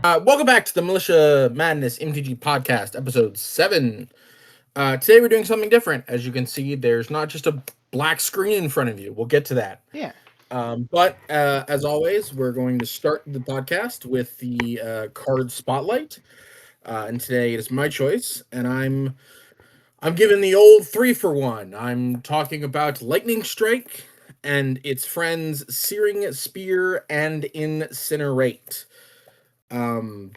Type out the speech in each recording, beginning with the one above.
Welcome back to the Militia Madness MTG Podcast, episode 7. Today we're doing something different. As you can see, there's not just a black screen in front of you. We'll get to that. Yeah. But as always, we're going to start the podcast with the card spotlight. And today it is my choice, and I'm giving the old 3-for-1. I'm talking about Lightning Strike and its friends Searing Spear and Incinerate.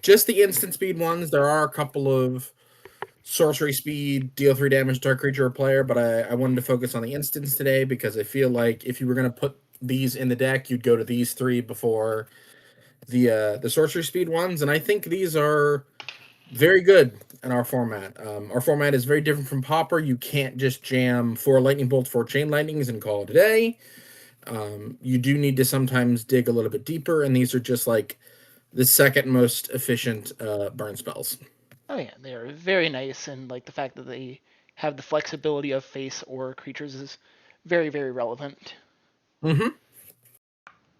Just the instant speed ones. There are a couple of sorcery speed, deal 3 damage to a creature or player, but I wanted to focus on the instants today because I feel like if you were going to put these in the deck, you'd go to these 3 before the sorcery speed ones, and I think these are very good in our format. Our format is very different from Pauper. You can't just jam 4 lightning bolts, 4 chain lightnings, and call it a day. You do need to sometimes dig a little bit deeper, and these are just like the second most efficient burn spells. Oh yeah, they are very nice, and like the fact that they have the flexibility of face or creatures is very, very relevant. Mm-hmm.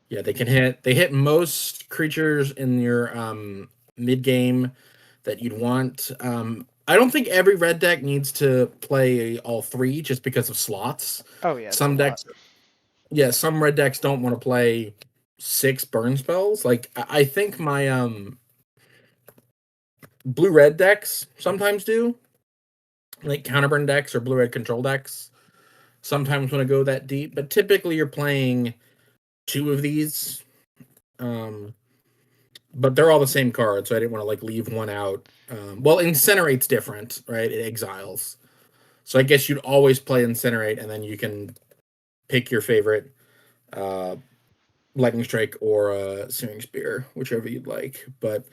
Yeah, they can hit. They hit most creatures in your mid game that you'd want. I don't think every red deck needs to play all 3 just because of slots. Oh yeah, Some decks, some red decks don't want to play 6 burn spells. Like I think my blue-red decks sometimes do, like counterburn decks or blue-red control decks sometimes want to go that deep, but typically you're playing 2 of these. But they're all the same card, so I didn't want to like leave one out. Well, Incinerate's different, right? It exiles. So I guess you'd always play Incinerate, and then you can pick your favorite Lightning Strike or Searing Spear, whichever you'd like. But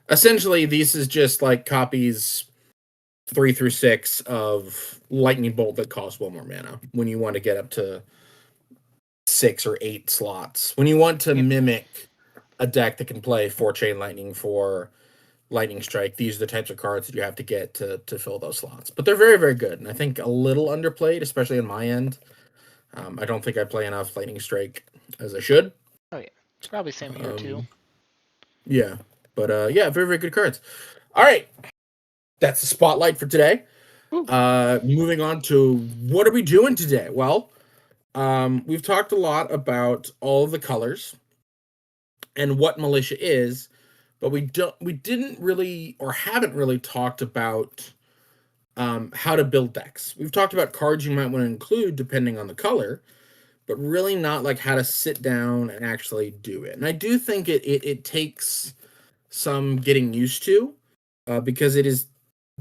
essentially, this is just like copies 3 through 6 of Lightning Bolt that costs 1 more mana when you want to get up to 6 or 8 slots. When you want to mimic a deck that can play 4 Chain Lightning, 4 Lightning Strike, these are the types of cards that you have to get to fill those slots. But they're very, very good, and I think a little underplayed, especially on my end. I don't think I play enough Lightning Strike as I should. Oh yeah, it's probably same here too. Yeah, but very, very good cards. All right, that's the spotlight for today. Moving on to what are we doing today? Well, we've talked a lot about all of the colors and what Militia is, but we didn't really or haven't really talked about how to build decks. We've talked about cards you might want to include depending on the color, but really not like how to sit down and actually do it. And I do think it takes some getting used to because it is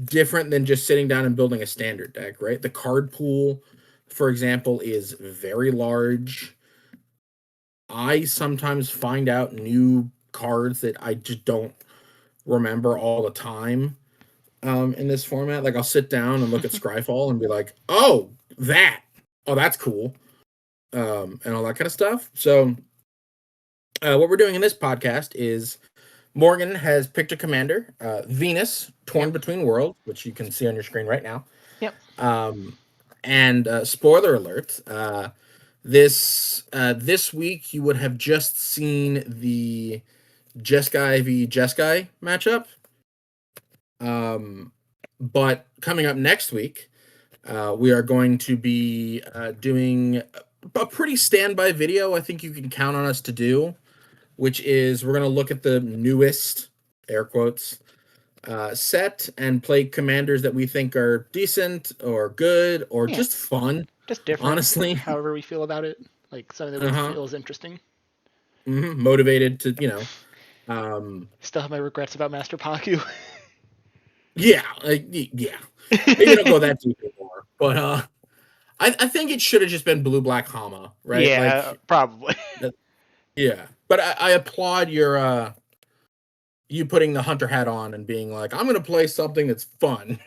different than just sitting down and building a standard deck, right? The card pool, for example, is very large. I sometimes find out new cards that I just don't remember all the time in this format. Like I'll sit down and look at Scryfall and be like, oh, that's cool. And all that kind of stuff. So what we're doing in this podcast is Morgan has picked a commander, Venus, Torn Between Worlds, which you can see on your screen right now. Yep. And spoiler alert, this week you would have just seen the Jeskai v Jeskai matchup. But coming up next week, we are going to be doing a pretty standby video. I think you can count on us to do, which is we're going to look at the newest, air quotes, set and play commanders that we think are decent or good or just fun. Just different. Honestly. However we feel about it. Like something that we feel is interesting. Motivated to, Still have my regrets about Master Paku. Yeah. Maybe don't go that deep anymore. But I think it should have just been blue-black Hama, right? Yeah, probably. Yeah. But I applaud your you putting the hunter hat on and being like, I'm gonna play something that's fun.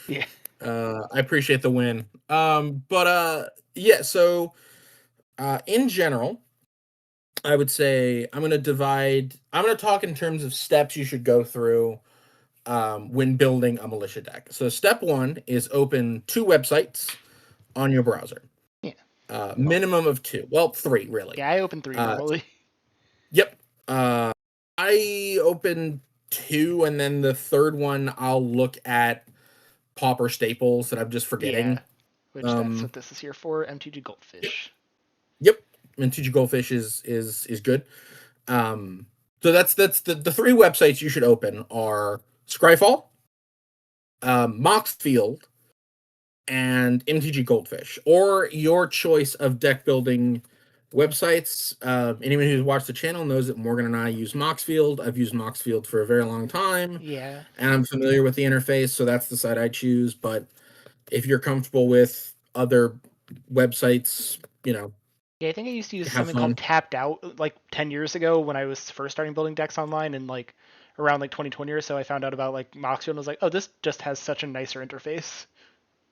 Yeah. I appreciate the win. So in general, I would say I'm gonna talk in terms of steps you should go through when building a militia deck. So step 1 is open 2 websites on your browser. Yeah. Minimum of 2. Well, 3 really. Yeah, I open 3 normally. Yep. I opened 2, and then the third one I'll look at Pauper staples that I'm just forgetting. Yeah, which that's what this is here for. MTG Goldfish. Yep, MTG Goldfish is good. So that's the 3 websites you should open are Scryfall, Moxfield, and MTG Goldfish, or your choice of deck building websites. Anyone who's watched the channel knows that Morgan and I use Moxfield. I've used Moxfield for a very long time. Yeah. And I'm familiar with the interface, so that's the site I choose. But if you're comfortable with other websites, Yeah, I think I used to use something called Tapped Out like 10 years ago when I was first starting building decks online, and like around like 2020 or so I found out about like Moxfield and was like, oh, this just has such a nicer interface.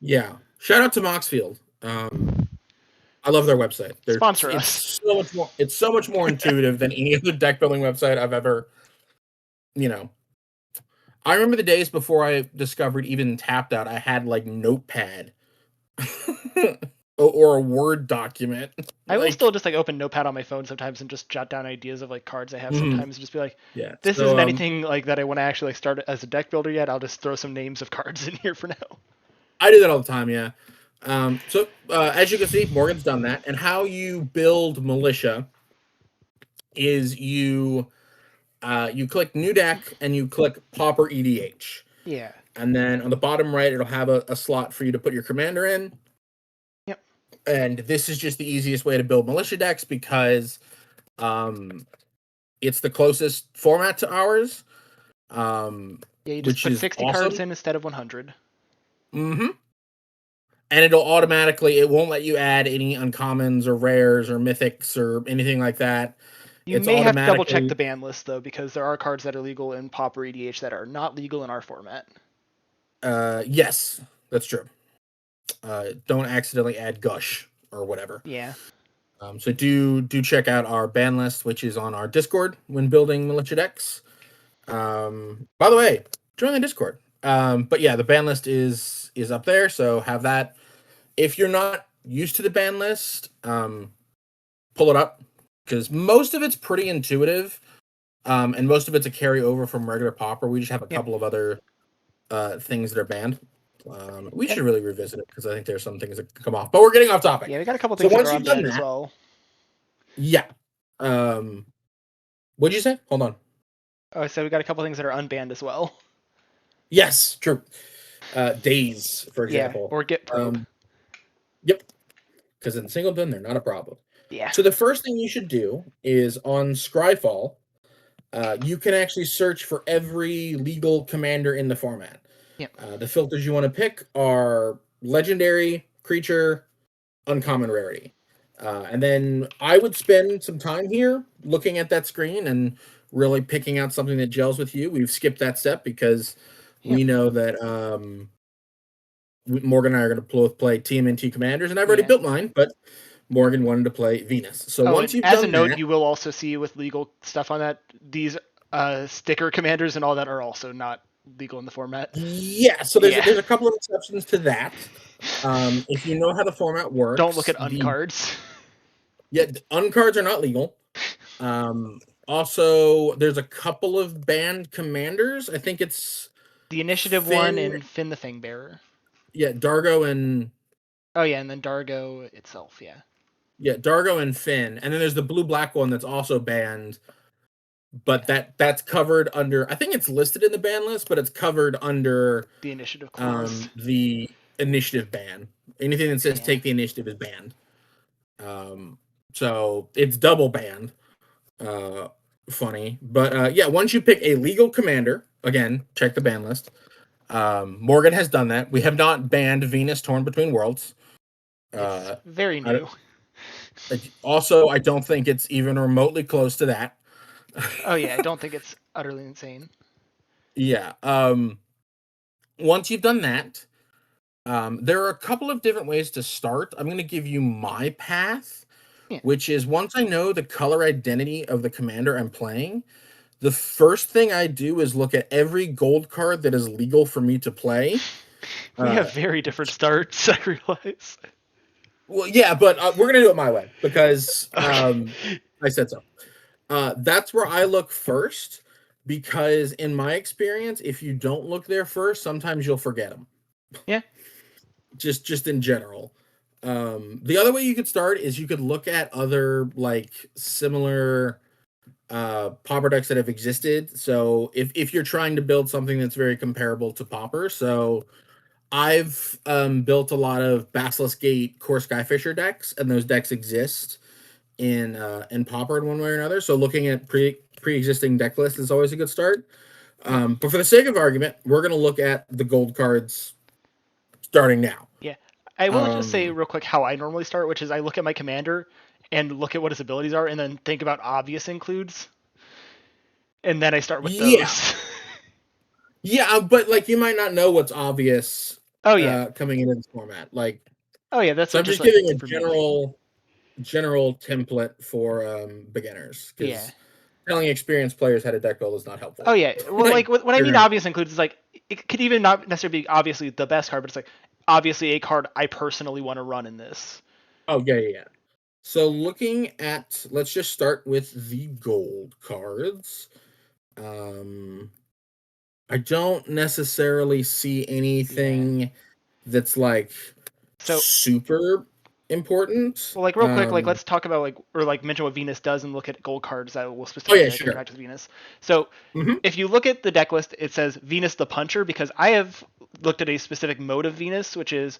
Yeah. Shout out to Moxfield. I love their website. Sponsor us. It's so much more intuitive than any other deck building website I've ever, I remember the days before I discovered even Tapped Out, I had like Notepad or a Word document. I will still just like open Notepad on my phone sometimes and just jot down ideas of like cards I have sometimes and just be like, yeah, this isn't anything like that I want to actually like start as a deck builder yet. I'll just throw some names of cards in here for now. I do that all the time, yeah. So as you can see, Morgan's done that. And how you build Militia is you click New Deck and you click Pauper EDH. Yeah. And then on the bottom right, it'll have a slot for you to put your commander in. Yep. And this is just the easiest way to build Militia decks because it's the closest format to ours. Yeah, you just put 60 cards in instead of 100. Mm-hmm. And it won't let you add any uncommons or rares or mythics or anything like that. You may have to double check the ban list though, because there are cards that are legal in Pauper EDH that are not legal in our format. Yes, that's true. Don't accidentally add Gush or whatever. Yeah. So do check out our ban list, which is on our Discord when building Militia decks. By the way, join the Discord. But yeah, the ban list is up there, so have that. If you're not used to the ban list, pull it up because most of it's pretty intuitive, and most of it's a carryover from regular Pauper. We just have a couple of other things that are banned. We should really revisit it because I think there's some things that come off. But we're getting off topic. Yeah, we got a couple things that are unbanned as well. Yeah. What'd you say? Hold on. Oh, I said we got a couple things that are unbanned as well. Yes, true. Days, for example. Yeah, or Get Probe. Yep. Because in Singleton, they're not a problem. Yeah. So the first thing you should do is on Scryfall, you can actually search for every legal commander in the format. Yep. The filters you want to pick are legendary, creature, uncommon rarity. And then I would spend some time here looking at that screen and really picking out something that gels with you. We've skipped that step because we know that Morgan and I are going to play TMNT commanders, and I've already built mine, but Morgan wanted to play Venus. So once you've as done a note, that, you will also see with legal stuff on that, these sticker commanders and all that are also not legal in the format. Yeah, so there's a couple of exceptions to that. If you know how the format works, don't look at uncards. Yeah, uncards are not legal. Also, there's a couple of banned commanders. I think it's the Initiative one and Finn the Fangbearer. Yeah, Dargo and... Oh, yeah, and then Dargo itself, yeah. Yeah, Dargo and Finn. And then there's the blue-black one that's also banned, but that's covered under... I think it's listed in the ban list, but it's covered under... the Initiative clause. The Initiative ban. Anything that says take the initiative is banned. So it's double banned. Funny. But yeah, once you pick a legal commander, again, check the ban list. Morgan has done that. We have not banned Venus Torn Between Worlds. It's very new. Also, I don't think it's even remotely close to that. Oh yeah, I don't think it's utterly insane. Yeah. Once you've done that, there are a couple of different ways to start. I'm going to give you my path, which is once I know the color identity of the commander I'm playing, the first thing I do is look at every gold card that is legal for me to play. We have very different starts, I realize. Well, yeah, but we're going to do it my way because I said so. That's where I look first, because in my experience, if you don't look there first, sometimes you'll forget them. Yeah. Just in general. The other way you could start is you could look at other like similar Pauper decks that have existed. So if you're trying to build something that's very comparable to Pauper, so I've built a lot of Basilisk Gate Core Skyfisher decks, and those decks exist in Pauper in one way or another. So looking at pre-existing deck lists is always a good start. But for the sake of argument, we're going to look at the gold cards starting now. Yeah. I will just say real quick how I normally start, which is I look at my commander and look at what his abilities are, and then think about obvious includes, and then I start with Yeah, those. yeah, but like you might not know what's obvious Oh yeah. coming into this format. Like, Oh yeah. That's so I'm just just like giving a for me. general template for beginners, Yeah. because telling experienced players how to deck build is not helpful. Oh yeah. Well, Like, like when I mean figuring out. obvious includes, is like it could even not necessarily be obviously the best card, but it's like obviously a card I personally want to run in this. Oh yeah, yeah, yeah. So looking at, let's just start with the gold cards. Um, I don't necessarily see Yeah. anything that's like So super important. well, like real quick, like let's talk about like or like mention what Venus does and look at gold cards that will Oh yeah, specifically like sure. interact with Venus. So Hmm. if you look at the deck list, it says Venus the Puncher because I have looked at a specific mode of Venus, which is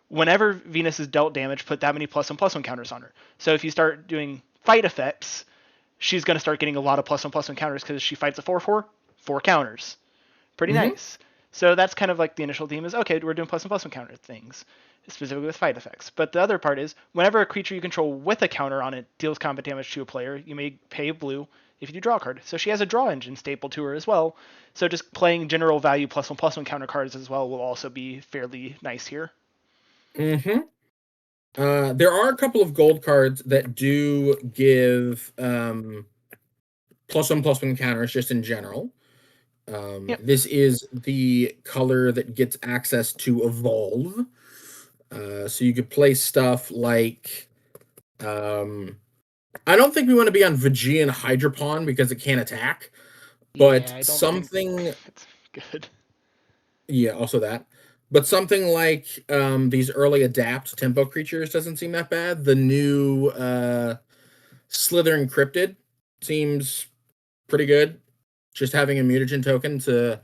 whenever Venus is dealt damage, put that many +1/+1 counters on her. So if you start doing fight effects, she's going to start getting a lot of +1/+1 counters because she fights a 4/4, 4 counters. Pretty Hmm. nice. So that's kind of like the initial theme is okay, we're doing +1/+1 counter things, specifically with fight effects. But the other part is whenever a creature you control with a counter on it deals combat damage to a player, you may pay blue if you do draw a card. So she has a draw engine stapled to her as well. So just playing general value +1/+1 counter cards as well will also be fairly nice here. Hmm. There are a couple of gold cards that do give +1/+1 counters just in general. Yep. This is the color that gets access to evolve. So you could play stuff like um, I don't think we want to be on Veggian Hydropon because it can't attack, but Yeah, I don't think something, it's good. yeah, also that. But something like these early adapt tempo creatures doesn't seem that bad. The new Slithering Cryptid seems pretty good. Just having a mutagen token to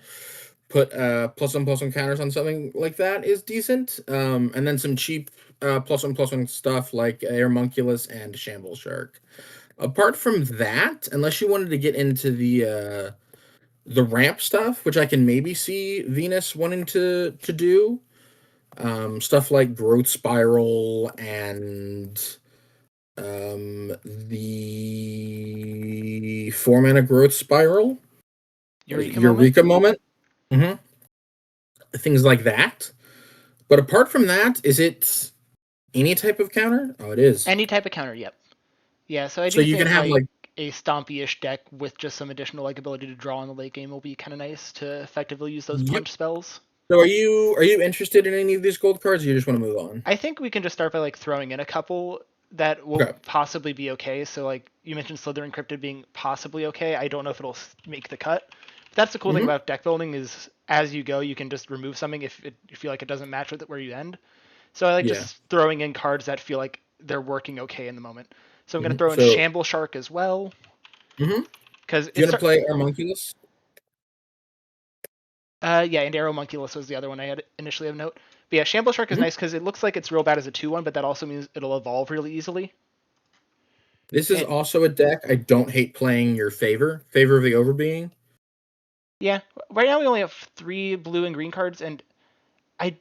put +1/+1 counters on something like that is decent. And then some cheap +1/+1 stuff like Airmunculus and Shamble Shark. Apart from that, unless you wanted to get into the ramp stuff, which I can maybe see Venus wanting to do, stuff like Growth Spiral and the 4 mana Growth Spiral, Eureka moment? Eureka Moment, hmm things like that. But apart from that, is it any type of counter? Oh, it is. Any type of counter, yep. Yeah, so I So do you can think have like like, a stompy-ish deck with just some additional like ability to draw in the late game will be kind of nice to effectively use those yep. punch spells. So are you interested in any of these gold cards, or you just want to move on? I think we can just start by like throwing in a couple that will Okay. possibly be okay. So like you mentioned Slither Encrypted being possibly okay. I don't know if it'll make the cut. But that's the cool thing Hmm. about deck building is as you go you can just remove something if you feel like it doesn't match with it where you end. So I like Yeah. just throwing in cards that feel like they're working okay in the moment. So I'm gonna Hmm. throw in So, Shamble Shark as well hmm because do you it's want to play Armunculus? yeah, and Aeromunculus was the other one I had initially of note. But yeah, Shamble Shark is Hmm. nice because it looks like it's real bad as a 2/1, but that also means it'll evolve really easily. This is And also a deck I don't hate playing your favor of the Overbeing. yeah, right now we only have 3 blue and green cards, and I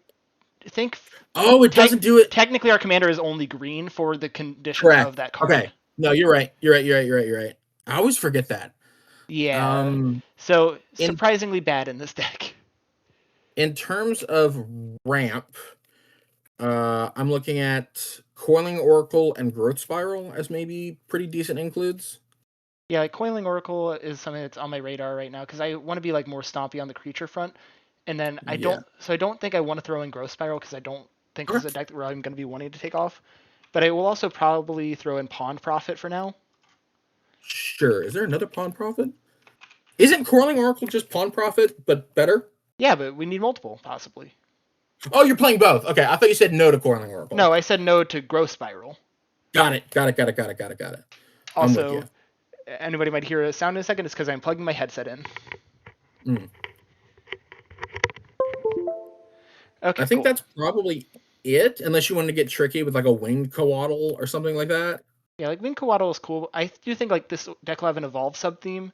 think Oh, it doesn't do it. technically our commander is only green for the conditions of Correct. that card. Okay. No, you're right. You're right. I always forget that. Yeah, Um, so in surprisingly bad in this deck. in terms of ramp, I'm looking at Coiling Oracle and Growth Spiral as maybe pretty decent includes. Yeah, like Coiling Oracle is something that's on my radar right now because I want to be like more stompy on the creature front, and then Yeah. I don't think I want to throw in Growth Spiral because I don't think this is Okay. a deck where I'm going to be wanting to take off. But I will also probably throw in Pawn Profit for now. Sure. Is there another Pawn Prophet? Isn't Coiling Oracle just Pawn Prophet, but better? Yeah, but we need multiple, possibly. Oh, you're playing both. Okay, I thought you said no to Coiling Oracle. No, I said no to Growth Spiral. Got it. I'm with you. Also, anybody might hear a sound in a second. It's because I'm plugging my headset in. Okay, I think that's probably it, unless you want to get tricky with like a Winged Coatl or something like that. Yeah, like Winged Coatl is cool. I do think like this deck will have an Evolve sub-theme,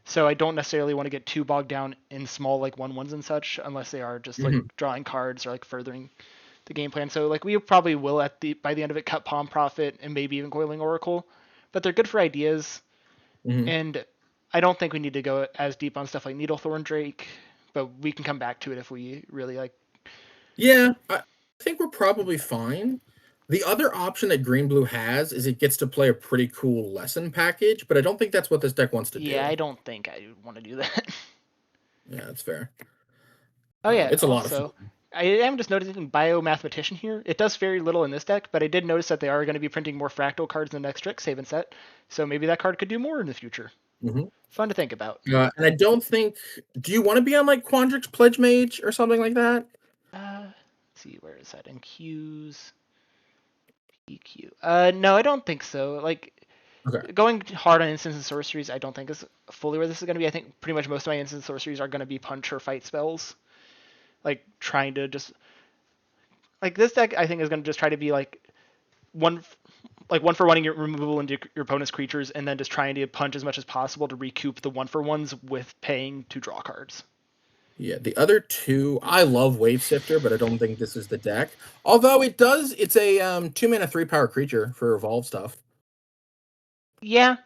so I don't necessarily want to get too bogged down in small like 1/1s and such, unless they are just like drawing cards or like furthering the game plan. So like we probably will by the end of it cut Pawn Prophet and maybe even Coiling Oracle, but they're good for ideas, and I don't think we need to go as deep on stuff like Needlethorn Drake, but we can come back to it if we really like. Yeah, I think we're probably fine. The other option that Green Blue has is it gets to play a pretty cool lesson package, but I don't think that's what this deck wants to do. Yeah, I don't think I want to do that. Yeah, that's fair. Oh yeah, it's a lot of fun. I am just noticing Biomathematician here. It does very little in this deck, but I did notice that they are going to be printing more Fractal cards in the next Strixhaven set, so maybe that card could do more in the future. Fun to think about. And I don't think... Do you want to be on like Quandrix Pledge Mage or something like that? Let's see, where is that? In Q's... PQ. No, I don't think so. Like, going hard on instants and sorceries, I don't think is fully where this is going to be. I think pretty much most of my instants and sorceries are going to be punch or fight spells. Like, trying to just... Like, this deck, I think, is going to just try to be, like, one for one your removal into your opponent's creatures, and then just trying to punch as much as possible to recoup the 1-for-1s with paying to draw cards. Yeah, the other two, I love Wave Sifter, but I don't think this is the deck. Although it's a 2-mana 3-power creature for evolve stuff. Yeah.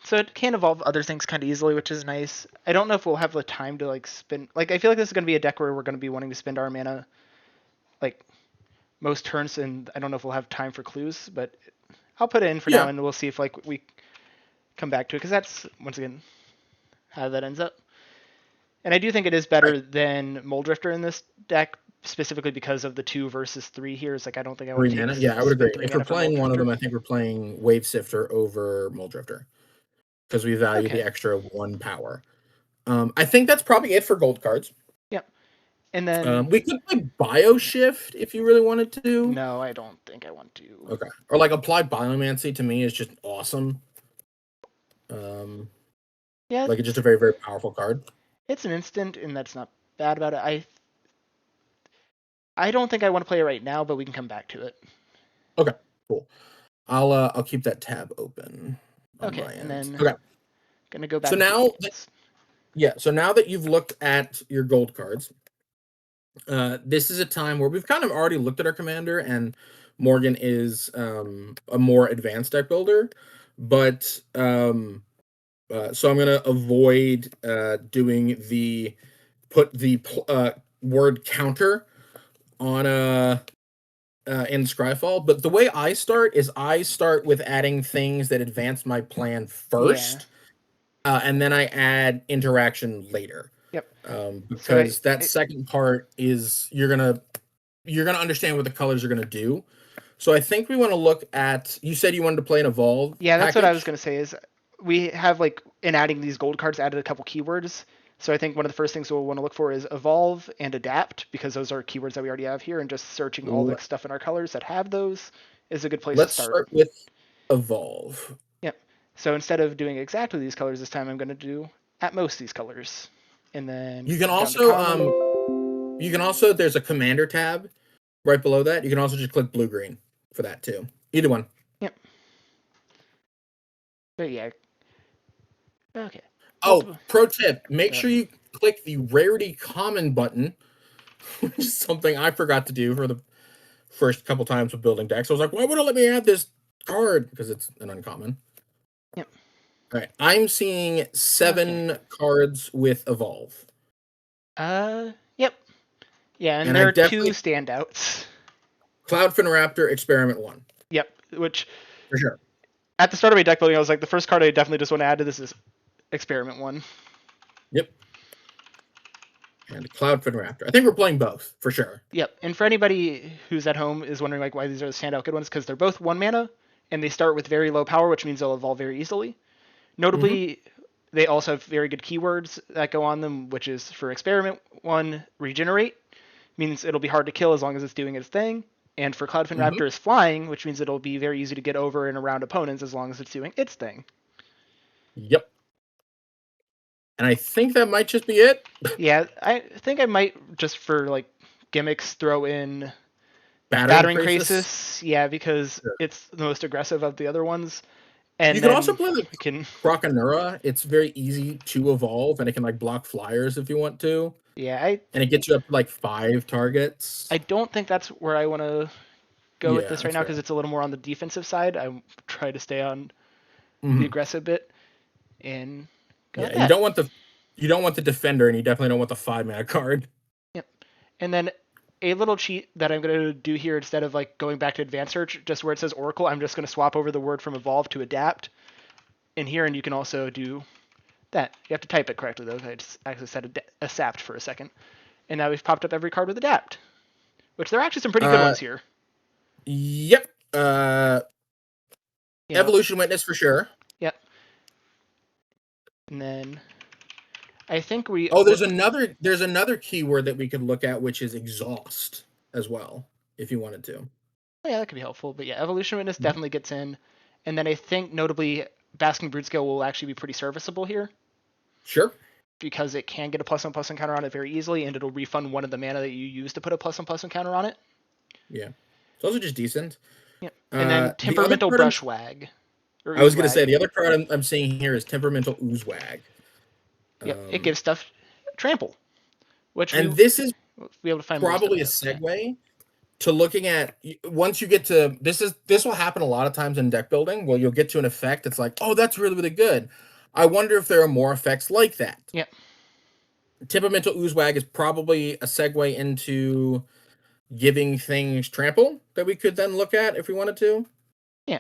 So it can evolve other things kind of easily, which is nice. I don't know if we'll have the time to like spend. Like, I feel like this is going to be a deck where we're going to be wanting to spend our mana, like, most turns, and I don't know if we'll have time for clues, but I'll put it in for now, and we'll see if like we come back to it, because that's once again how that ends up. And I do think it is better than Mold Drifter in this deck, specifically because of the 2 versus 3 here. It's like I don't think I want to take. Yeah, I would agree. If we're playing one of them, I think we're playing Wave Sifter over Mold Drifter, because we value the extra 1 power. I think that's probably it for gold cards. Yep. And then we could play Bioshift if you really wanted to. No, I don't think I want to. Okay. Or like Applied Biomancy to me is just awesome. Yeah. Like it's just a very, very powerful card. It's an instant, and that's not bad about it. I don't think I want to play it right now, but we can come back to it. Okay, cool. I'll keep that tab open. Okay, and then gonna go back. So now that you've looked at your gold cards, this is a time where we've kind of already looked at our commander, and Morgan is a more advanced deck builder, but so I'm gonna avoid doing put the word counter on in Scryfall. But the way I start is I start with adding things that advance my plan first, and then I add interaction later. Yep. Because that second part is you're gonna understand what the colors are gonna do. So I think we want to look at. You said you wanted to play an evolve. Yeah, that's what I was gonna say. Is we have like in adding these gold cards added a couple keywords. So I think one of the first things we'll want to look for is evolve and adapt, because those are keywords that we already have here, and just searching all the stuff in our colors that have those is a good place to start. Let's start with evolve. Yep. So instead of doing exactly these colors this time, I'm going to do at most these colors. And then you can also there's a commander tab right below that. You can also just click blue-green for that too. Either one. Yep. But yeah. Okay. Oh, pro tip, make sure you click the rarity common button, which is something I forgot to do for the first couple times with building decks. I was like, why would it let me add this card? Because it's an uncommon. Yep. All right, I'm seeing 7 cards with evolve. Yep. Yeah, and there are 2 standouts. Cloudfin Raptor Experiment 1. Yep, which for sure. At the start of my deck building, I was like, the first card I definitely just want to add to this is Experiment 1. Yep. And Cloudfin Raptor. I think we're playing both, for sure. Yep. And for anybody who's at home is wondering like why these are the standout good ones, because they're both 1 mana, and they start with very low power, which means they'll evolve very easily. Notably, they also have very good keywords that go on them, which is for experiment 1, regenerate, means it'll be hard to kill as long as it's doing its thing. And for Cloudfin Raptor is flying, which means it'll be very easy to get over and around opponents as long as it's doing its thing. Yep. And I think that might just be it. Yeah, I think I might, just for like gimmicks, throw in Battering Krasis. Yeah, because it's the most aggressive of the other ones. And you then can also play like Croconura. It's very easy to evolve, and it can like block flyers if you want to. Yeah, and it gets you up to like 5 targets. I don't think that's where I want to go with this right now, because it's a little more on the defensive side. I try to stay on the aggressive bit. And you don't want the defender, and you definitely don't want the 5-mana card. Yep. And then a little cheat that I'm going to do here, instead of like going back to advanced search, just where it says Oracle, I'm just going to swap over the word from evolve to adapt in here, and you can also do that. You have to type it correctly though. I just actually said adapt for a second. And now we've popped up every card with adapt, which there are actually some pretty good ones here. Yep. Evolution Witness for sure. Yep. And then I think there's another keyword that we could look at, which is exhaust as well, if you wanted to. Oh, yeah, that could be helpful. But yeah, Evolution Witness definitely gets in. And then I think notably Basking Broodscale will actually be pretty serviceable here. Sure. Because it can get a +1/+1 counter on it very easily, and it'll refund one of the mana that you use to put a +1/+1 counter on it. Yeah. Those are just decent. Yeah. And then Temperamental Brushwag. I was going to say, the other card I'm seeing here is Temperamental Oozewag. Yep, it gives stuff trample. This is be able to find probably a segue to looking at, once you get to, this will happen a lot of times in deck building, where you'll get to an effect, it's like, oh, that's really, really good. I wonder if there are more effects like that. Yeah. Temperamental Oozewag is probably a segue into giving things trample that we could then look at if we wanted to. Yeah.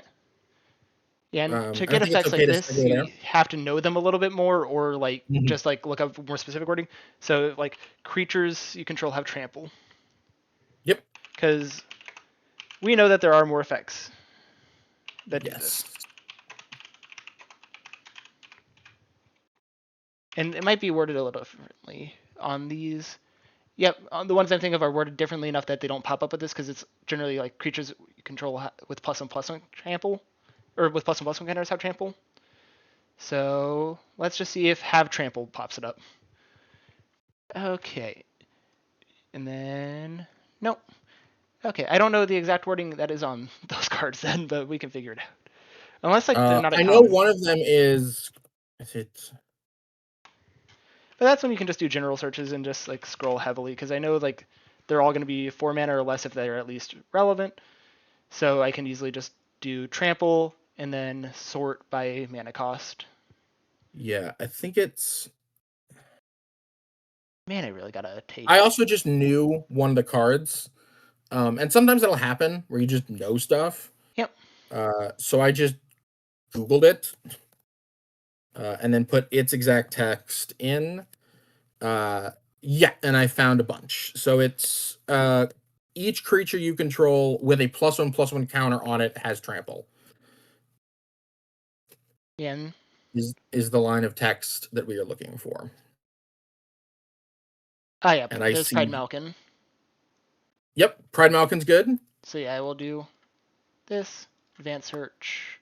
Yeah, and to get effects like this, you have to know them a little bit more, or like just like look up more specific wording. So like creatures you control have trample. Yep. Because we know that there are more effects that do this. And it might be worded a little differently on these. Yep, the ones I'm thinking of are worded differently enough that they don't pop up with this, because it's generally like creatures you control with +1/+1 trample. Or with +1/+1 counters have trample. So let's just see if have trample pops it up. Okay. And then nope. Okay, I don't know the exact wording that is on those cards then, but we can figure it out. Unless like they're not. I know one of them is it. But that's when you can just do general searches and just like scroll heavily, because I know like they're all going to be 4 mana or less if they're at least relevant. So I can easily just do trample and then sort by mana cost. Yeah, I think it's... Man, I really gotta take... I also just knew one of the cards. And sometimes it'll happen where you just know stuff. Yep. So I just Googled it. And then put its exact text in. Yeah, and I found a bunch. So it's... each creature you control with a +1/+1 counter on it has trample. Yeah. Is the line of text that we are looking for. Ah, yeah. And there's Pride Malkin. Yep, Pride Malkin's good. So yeah, I will do this, advanced search,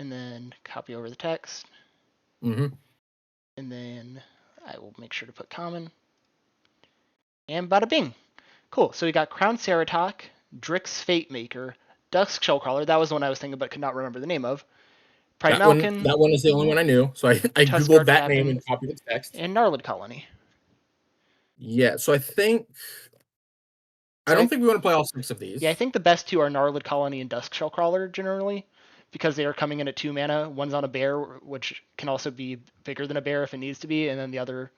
and then copy over the text. Mm-hmm. And then I will make sure to put common. And bada bing. Cool. So we got Crown Ceratok, Drix Fatemaker, Dusk Shellcrawler. That was the one I was thinking but could not remember the name of. Pride Malkin. That one is the only one I knew. So I Googled that name and copied the text. And Gnarlid Colony. Yeah, so I think... I don't think we want to play all 6 of these. Yeah, I think the best 2 are Gnarlid Colony and Dusk Shellcrawler generally, because they are coming in at 2 mana. One's on a bear, which can also be bigger than a bear if it needs to be, and then the other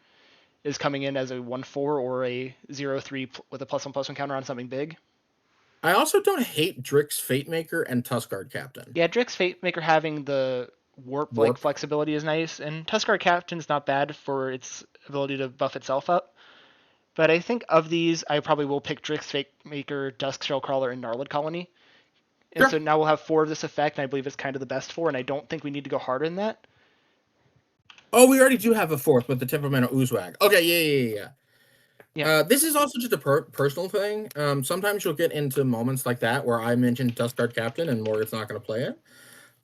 is coming in as a 1/4 or a 0/3 with a +1/+1 counter on something big. I also don't hate Drix Fatemaker and Tuskguard Captain. Yeah, Drix Fatemaker having the warp flexibility is nice, and Tuskguard Captain's not bad for its ability to buff itself up. But I think of these, I probably will pick Drix Fatemaker, Dusk Shellcrawler, and Gnarlid Colony. And so now we'll have 4 of this effect, and I believe it's kind of the best 4, and I don't think we need to go harder than that. Oh, we already do have a 4th with the Temperamental Oozewag. Okay, yeah. This is also just a personal thing. Sometimes you'll get into moments like that where I mentioned Dust Guard Captain and Morgan's not going to play it.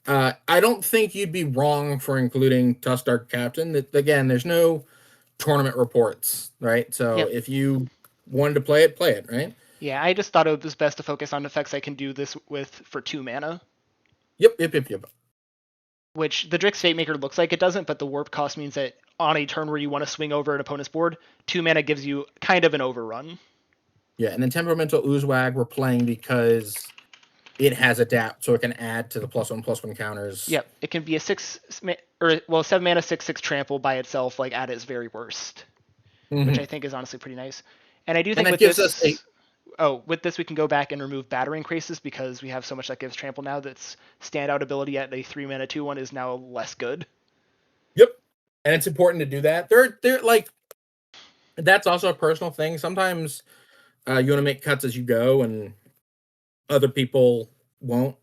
I don't think you'd be wrong for including Dust Guard Captain. Again, there's no tournament reports, right? So if you wanted to play it, right? Yeah, I just thought it was best to focus on effects I can do this with for 2 mana. Yep. Which the Drix Fatemaker looks like it doesn't, but the warp cost means that on a turn where you want to swing over an opponent's board, 2 mana gives you kind of an overrun. Yeah, and then Temperamental Oozewag we're playing because it has adapt, so it can add to the +1/+1 counters. Yep, it can be a 7 mana 6/6 trample by itself, like at its very worst, which I think is honestly pretty nice. And I do think with this, with this we can go back and remove Battering Craces because we have so much that gives trample now. That's standout ability at a 3 mana 2/1 is now less good. Yep, and it's important to do that. They're like, that's also a personal thing. Sometimes you want to make cuts as you go, and other people won't.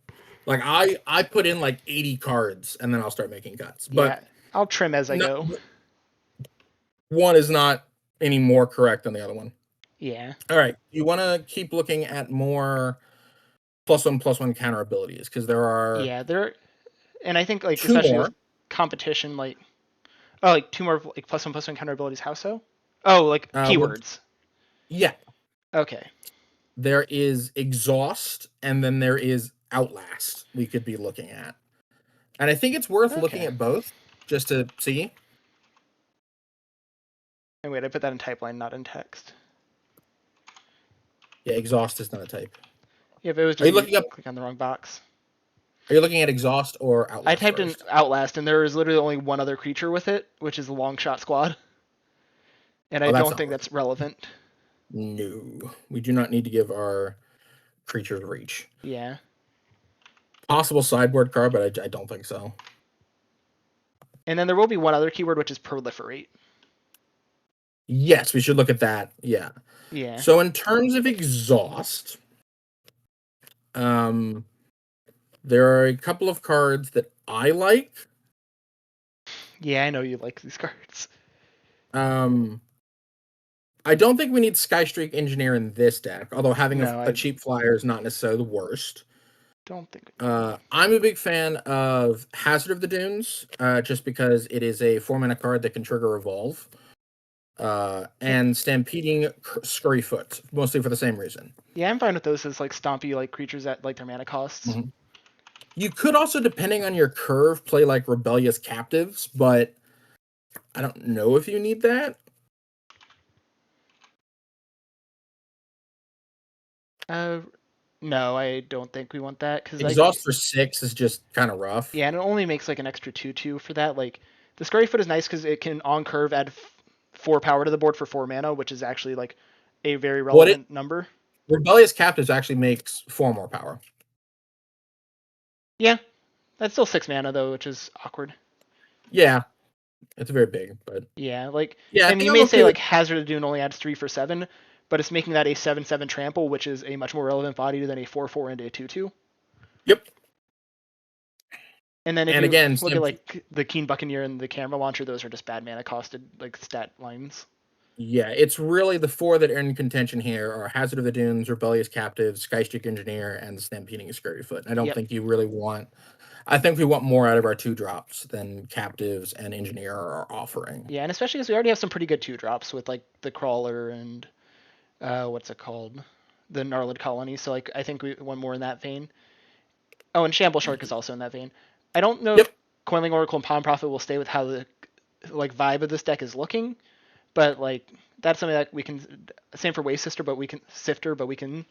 Like I put in like 80 cards, and then I'll start making cuts. But I'll trim as I go. One is not any more correct than the other one. Yeah. All right. You want to keep looking at more +1/+1 counter abilities because there are. Yeah, and I think like especially with competition, like 2 more like +1/+1 counter abilities. How so? Oh, like keywords. Yeah. Okay. There is Exhaust, and then there is Outlast we could be looking at. And I think it's worth looking at both just to see. And wait, I put that in type line, not in text. Yeah, Exhaust is not a type. Yeah, but it was just click on the wrong box. Are you looking at Exhaust or Outlast? I typed in Outlast, and there is literally only one other creature with it, which is the Long Shot Squad. And I don't think that's relevant. No, we do not need to give our creatures reach. Yeah. Possible sideboard card, but I don't think so. And then there will be one other keyword, which is Proliferate. Yes, we should look at that. Yeah. Yeah. So in terms of Exhaust, there are a couple of cards that I like. Yeah, I know you like these cards. I don't think we need Skystreak Engineer in this deck, although having a cheap flyer is not necessarily the worst. Don't think. I'm a big fan of Hazard of the Dunes, just because it is a 4-mana card that can trigger Revolve. And Stampeding Scurryfoot, mostly for the same reason. Yeah, I'm fine with those as like stompy like creatures at like their mana costs. Mm-hmm. You could also, depending on your curve, play like Rebellious Captives, but I don't know if you need that. No, I don't think we want that because Exhaust for 6 is just kind of rough. Yeah, and it only makes like an extra 2/2 for that. Like the Scurryfoot is nice because it can on curve add 4 power to the board for 4 mana, which is actually like a very relevant number. Rebellious Captives actually makes 4 more power. Yeah, that's still 6 mana though, which is awkward. Yeah, it's very big, but yeah, like and you may say like Hazard of Dune only adds 3 for 7, but it's making that a 7/7 trample, which is a much more relevant body than a 4/4 into a 2/2. Yep. And then if you look at like the Keen Buccaneer and the Camera Launcher, those are just bad mana costed like stat lines. Yeah, it's really the 4 that are in contention here are Hazard of the Dunes, Rebellious Captives, Skystreak Engineer, and Stampeding Scurryfoot. I don't think you really want. I think we want more out of our 2-drops than Captives and Engineer are offering. Yeah, and especially because we already have some pretty good 2-drops with like the Crawler and what's it called, the Gnarled Colony. So like I think we want more in that vein. Oh, and Shamble Shark is also in that vein. I don't know if Coiling Oracle and Palm Prophet will stay with how the like vibe of this deck is looking, but like that's something that we can. Same for Wave Sifter, but we can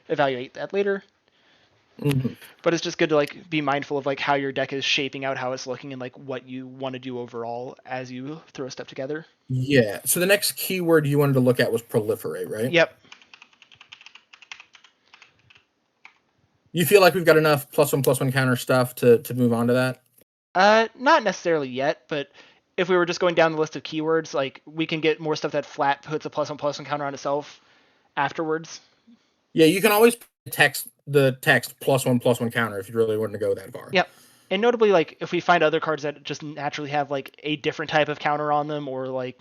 evaluate that later. Mm-hmm. But it's just good to like be mindful of like how your deck is shaping out, how it's looking, and like what you want to do overall as you throw stuff together. Yeah. So the next keyword you wanted to look at was Proliferate, right? Yep. You feel like we've got enough +1/+1 counter stuff to move on to that? Not necessarily yet, but if we were just going down the list of keywords, like we can get more stuff that flat puts a +1/+1 counter on itself afterwards. Yeah, you can always text +1/+1 counter if you really wanted to go that far. Yep. And notably, like if we find other cards that just naturally have like a different type of counter on them, or like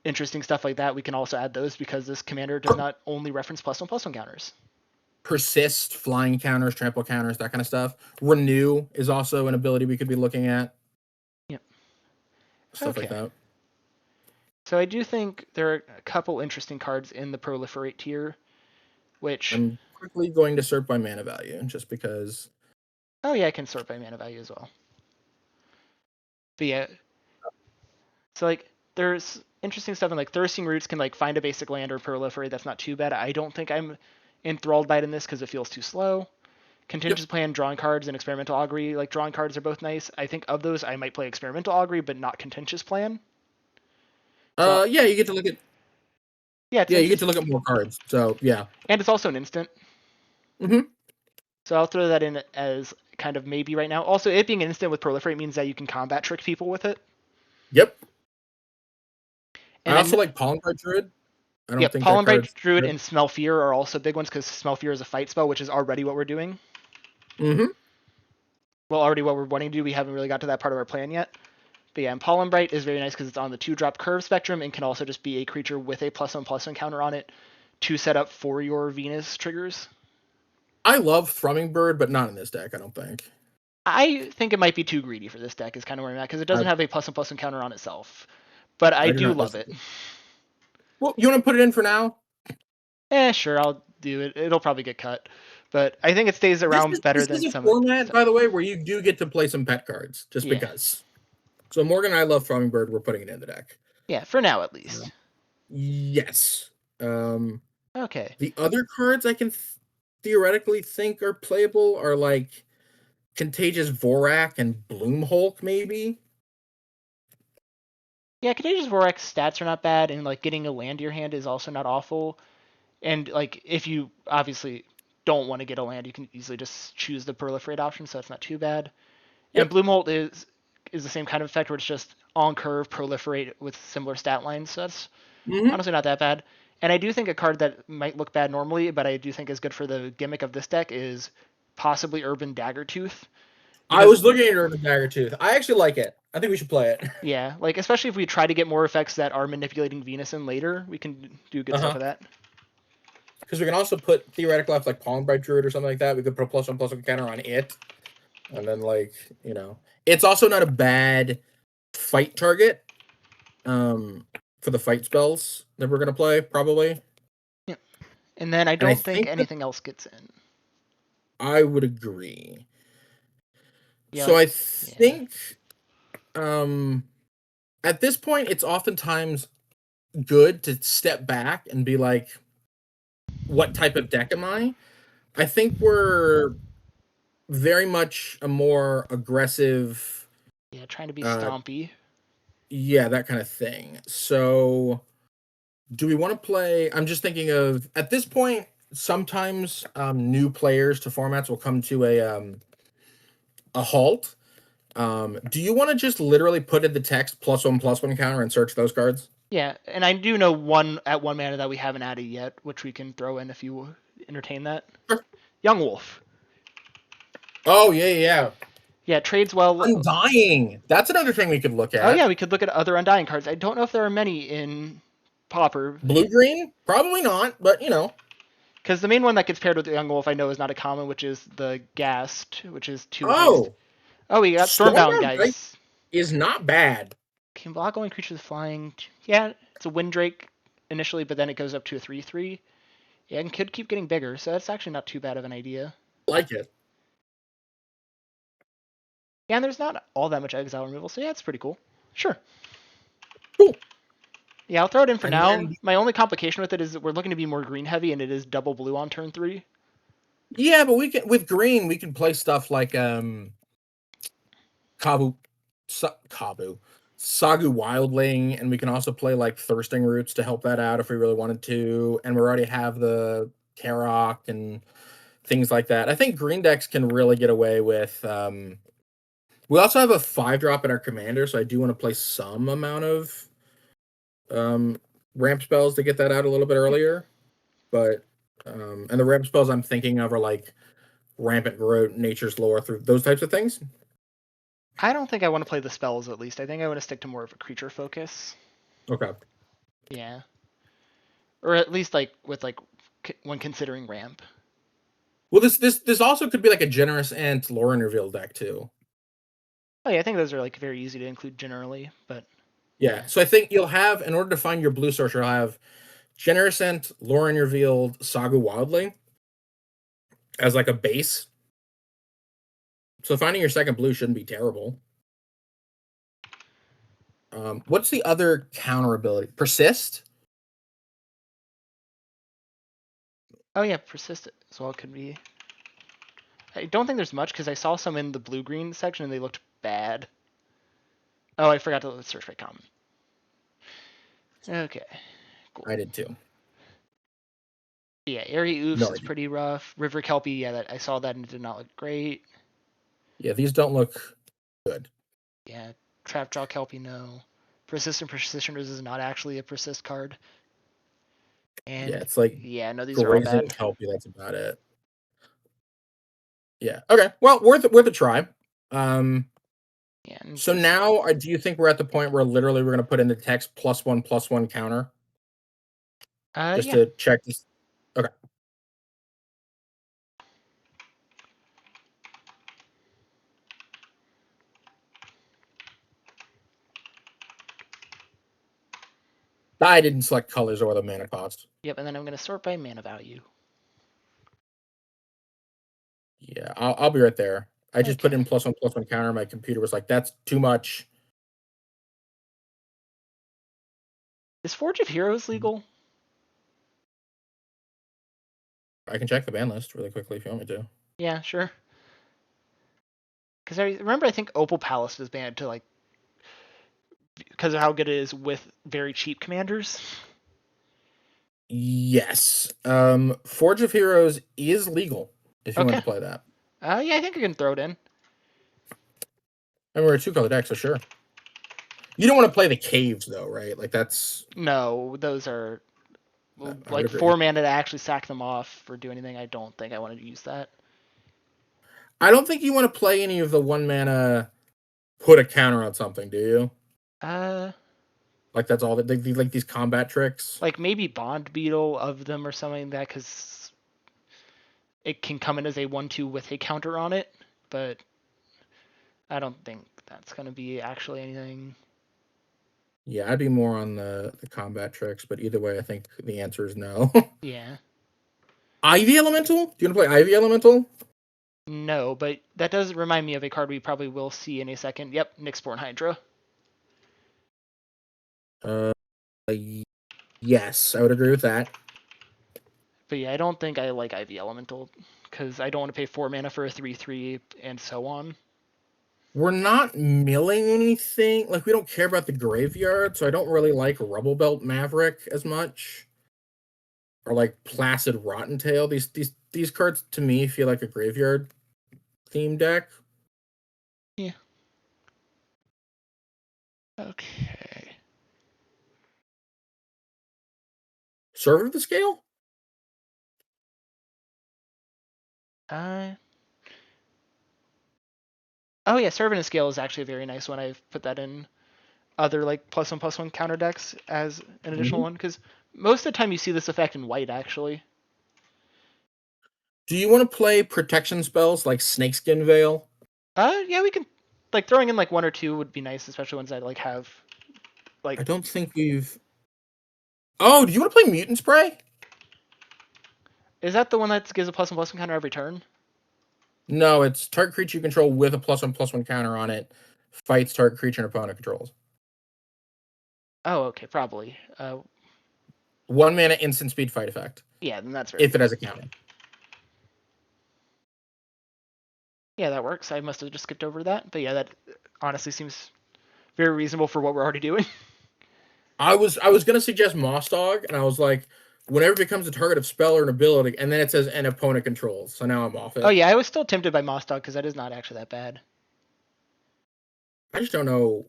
interesting stuff like that, we can also add those because this commander does not only reference +1/+1 counters. Persist, flying counters, trample counters, that kind of stuff. Renew is also an ability we could be looking at. Yep. Stuff like that. So I do think there are a couple interesting cards in the proliferate tier, which I'm quickly going to sort by mana value just because. Oh yeah, I can sort by mana value as well. But yeah, so like there's interesting stuff in like Thirsting Roots can like find a basic land or proliferate. That's not too bad. I don't think I'm enthralled by it in this because it feels too slow. Contingent Plan, drawing cards, and Experimental Augury, like drawing cards are both nice. I think of those I might play Experimental Augury, but not Contentious Plan. So, yeah, you get to look at. Yeah, you get to look at more cards. So yeah, and it's also an instant. Mm-hmm. So I'll throw that in as kind of maybe right now. Also, it being an instant with proliferate means that you can combat trick people with it. Yep. And I also like Pollen Bright Druid. I don't think Pollen Bright Druid and Smell Fear are also big ones because Smell Fear is a fight spell, which is already what we're doing. Mm-hmm. Well, already what we're wanting to do. We haven't really got to that part of our plan yet. But yeah, and Pollen Bright is very nice because it's on the 2-drop curve spectrum and can also just be a creature with a +1/+1 counter on it to set up for your Venus triggers. I love Thrumming Bird, but not in this deck, I don't think. I think it might be too greedy for this deck is kind of where I'm at because it doesn't have a +1/+1 counter on itself. But I do love it. Well, you want to put it in for now? Sure, I'll do it. It'll probably get cut. But I think it stays around better than some. This is a format, by the way, where you do get to play some pet cards, just because. So Morgan and I love Thrumming Bird. We're putting it in the deck. Yeah, for now at least. Yes. Okay. The other cards I can theoretically think are playable are like Contagious Vorak and Bloom Hulk, maybe. Yeah, Contagious Vorak's stats are not bad, and like getting a land to your hand is also not awful. And like if you obviously don't want to get a land, you can easily just choose the proliferate option, so that's not too bad. Yep. And Bloomholt is the same kind of effect where it's just on curve proliferate with similar stat lines, so that's honestly not that bad. And I do think a card that might look bad normally, but I do think is good for the gimmick of this deck is possibly Urban Daggertooth. I was looking at Urban Daggertooth. I actually like it. I think we should play it. Yeah, like especially if we try to get more effects that are manipulating Venus in later, we can do good stuff with that. Because we can also put theoretical off like Pollen Bright Druid or something like that. We could put a +1/+1 counter on it. And then it's also not a bad fight target for the fight spells that we're going to play, probably. Yeah. And then I don't think anything else gets in. I would agree. Yeah, so I think at this point, it's oftentimes good to step back and be like, what type of deck am I? I think we're very much a more aggressive. Yeah, trying to be stompy. Yeah, that kind of thing. So do we want to play? I'm just thinking of, at this point, sometimes new players to formats will come to a halt. Do you want to just literally put in the text +1/+1 counter and search those cards? Yeah, and I do know one mana that we haven't added yet, which we can throw in if you entertain that. Sure. Young Wolf. Oh, yeah. Yeah, trades well. Undying. That's another thing we could look at. Oh, yeah, we could look at other Undying cards. I don't know if there are many in Pauper. Blue-green? Probably not, but, Because the main one that gets paired with the Young Wolf I know is not a common, which is the Ghast, which is 2. Oh, we got Stormbound guys. Is not bad. Can block only creatures flying. Yeah, it's a Windrake initially, but then it goes up to a 3/3. Yeah, and could keep getting bigger, so that's actually not too bad of an idea. Like it. Yeah, and there's not all that much exile removal, so yeah, it's pretty cool. Sure. Cool. Yeah, I'll throw it in for now. My only complication with it is that we're looking to be more green heavy, and it is double blue on turn 3. Yeah, but with green we can play stuff like Sagu Wildling, and we can also play like Thirsting Roots to help that out if we really wanted to. And we already have the Karok and things like that. I think green decks can really get away with. We also have a 5-drop in our commander, so I do want to play some amount of ramp spells to get that out a little bit earlier. But And the ramp spells I'm thinking of are like Rampant Growth, Nature's Lore, through those types of things. I don't think I want to play the spells, at least. I think I want to stick to more of a creature focus. Okay. Yeah. Or at least like with like when considering ramp. Well, this also could be like a Generous Ant Lore and Reveal deck too. Oh yeah, I think those are like very easy to include generally, but yeah. So I think you'll have, in order to find your blue source, you'll have Generous Ant, Lore and Revealed, Saga Wildling as like a base. So finding your second blue shouldn't be terrible. What's the other counter ability? Persist? Oh yeah, persist as well could be. I don't think there's much because I saw some in the blue-green section and they looked bad. Oh, I forgot to search by common. Okay, cool. I did too. Yeah, Airy Oofs No is idea. pretty rough. River Kelpie, yeah, I saw that and it did not look great. Yeah, these don't look good. Yeah, Trapjaw Kelpie, no. Persistent Precisioners is not actually a persist card. And yeah, it's like yeah, no, these are all Grazing bad. Kelpie. That's about it. Yeah. Okay. Well, worth a try. Yeah. So now, do you think we're at the point where literally we're going to put in the text +1/+1 counter just yeah. to check this? Okay. I didn't select colors or the mana cost. Yep, and then I'm going to sort by mana value. Yeah, I'll be right there. I just put Okay. in +1/+1 counter. My computer was like, "That's too much." Is Forge of Heroes legal? I can check the ban list really quickly if you want me to. Yeah, sure. Because I remember, I think Opal Palace was banned to like because of how good it is with very cheap commanders. Yes. Forge of Heroes is legal if you want to play that. Yeah, I think I can throw it in. And we're a 2-color deck, so sure. You don't want to play the caves though, right? Like that's No, those are like 4 mana to actually sack them off or do anything. I don't think I want to use that. I don't think you want to play any of the 1 mana put a counter on something, do you? Like that's all that like these combat tricks. Like maybe Bond Beetle of them or something like that, because it can come in as a 1/2 with a counter on it, but I don't think that's gonna be actually anything. Yeah, I'd be more on the combat tricks, but either way, I think the answer is no. Yeah. Ivy Elemental? Do you want to play Ivy Elemental? No, but that does remind me of a card we probably will see in a second. Yep, Nyxborn Hydra. Yes, I would agree with that. But yeah, I don't think I like Ivy Elemental because I don't want to pay 4 mana for a 3/3 and so on. We're not milling anything. Like, we don't care about the graveyard, so I don't really like Rubble Belt Maverick as much. Or like Placid Rottentail. These cards to me feel like a graveyard theme deck. Yeah. Okay. Server of the Scale? Oh yeah, Servant of Scale is actually a very nice one. I've put that in other like +1/+1 counter decks as an additional one because most of the time you see this effect in white actually. Do you want to play protection spells like Snakeskin Veil? Yeah, we can like throwing in like 1 or 2 would be nice, especially ones that like have like. I don't think we've. Oh, do you want to play Mutant Spray? Is that the one that gives a +1/+1 counter every turn? No, it's target creature you control with a +1/+1 counter on it. Fights target creature and opponent controls. Oh, okay, probably. 1 mana instant speed fight effect. Yeah, then that's very if good. it has a counter. Yeah, that works. I must have just skipped over that, but yeah, that honestly seems very reasonable for what we're already doing. I was gonna suggest Moss Dog, and I was like, whenever it becomes a target of spell or an ability, and then it says an opponent controls. So now I'm off it. Oh yeah, I was still tempted by Moss Dog because that is not actually that bad. I just don't know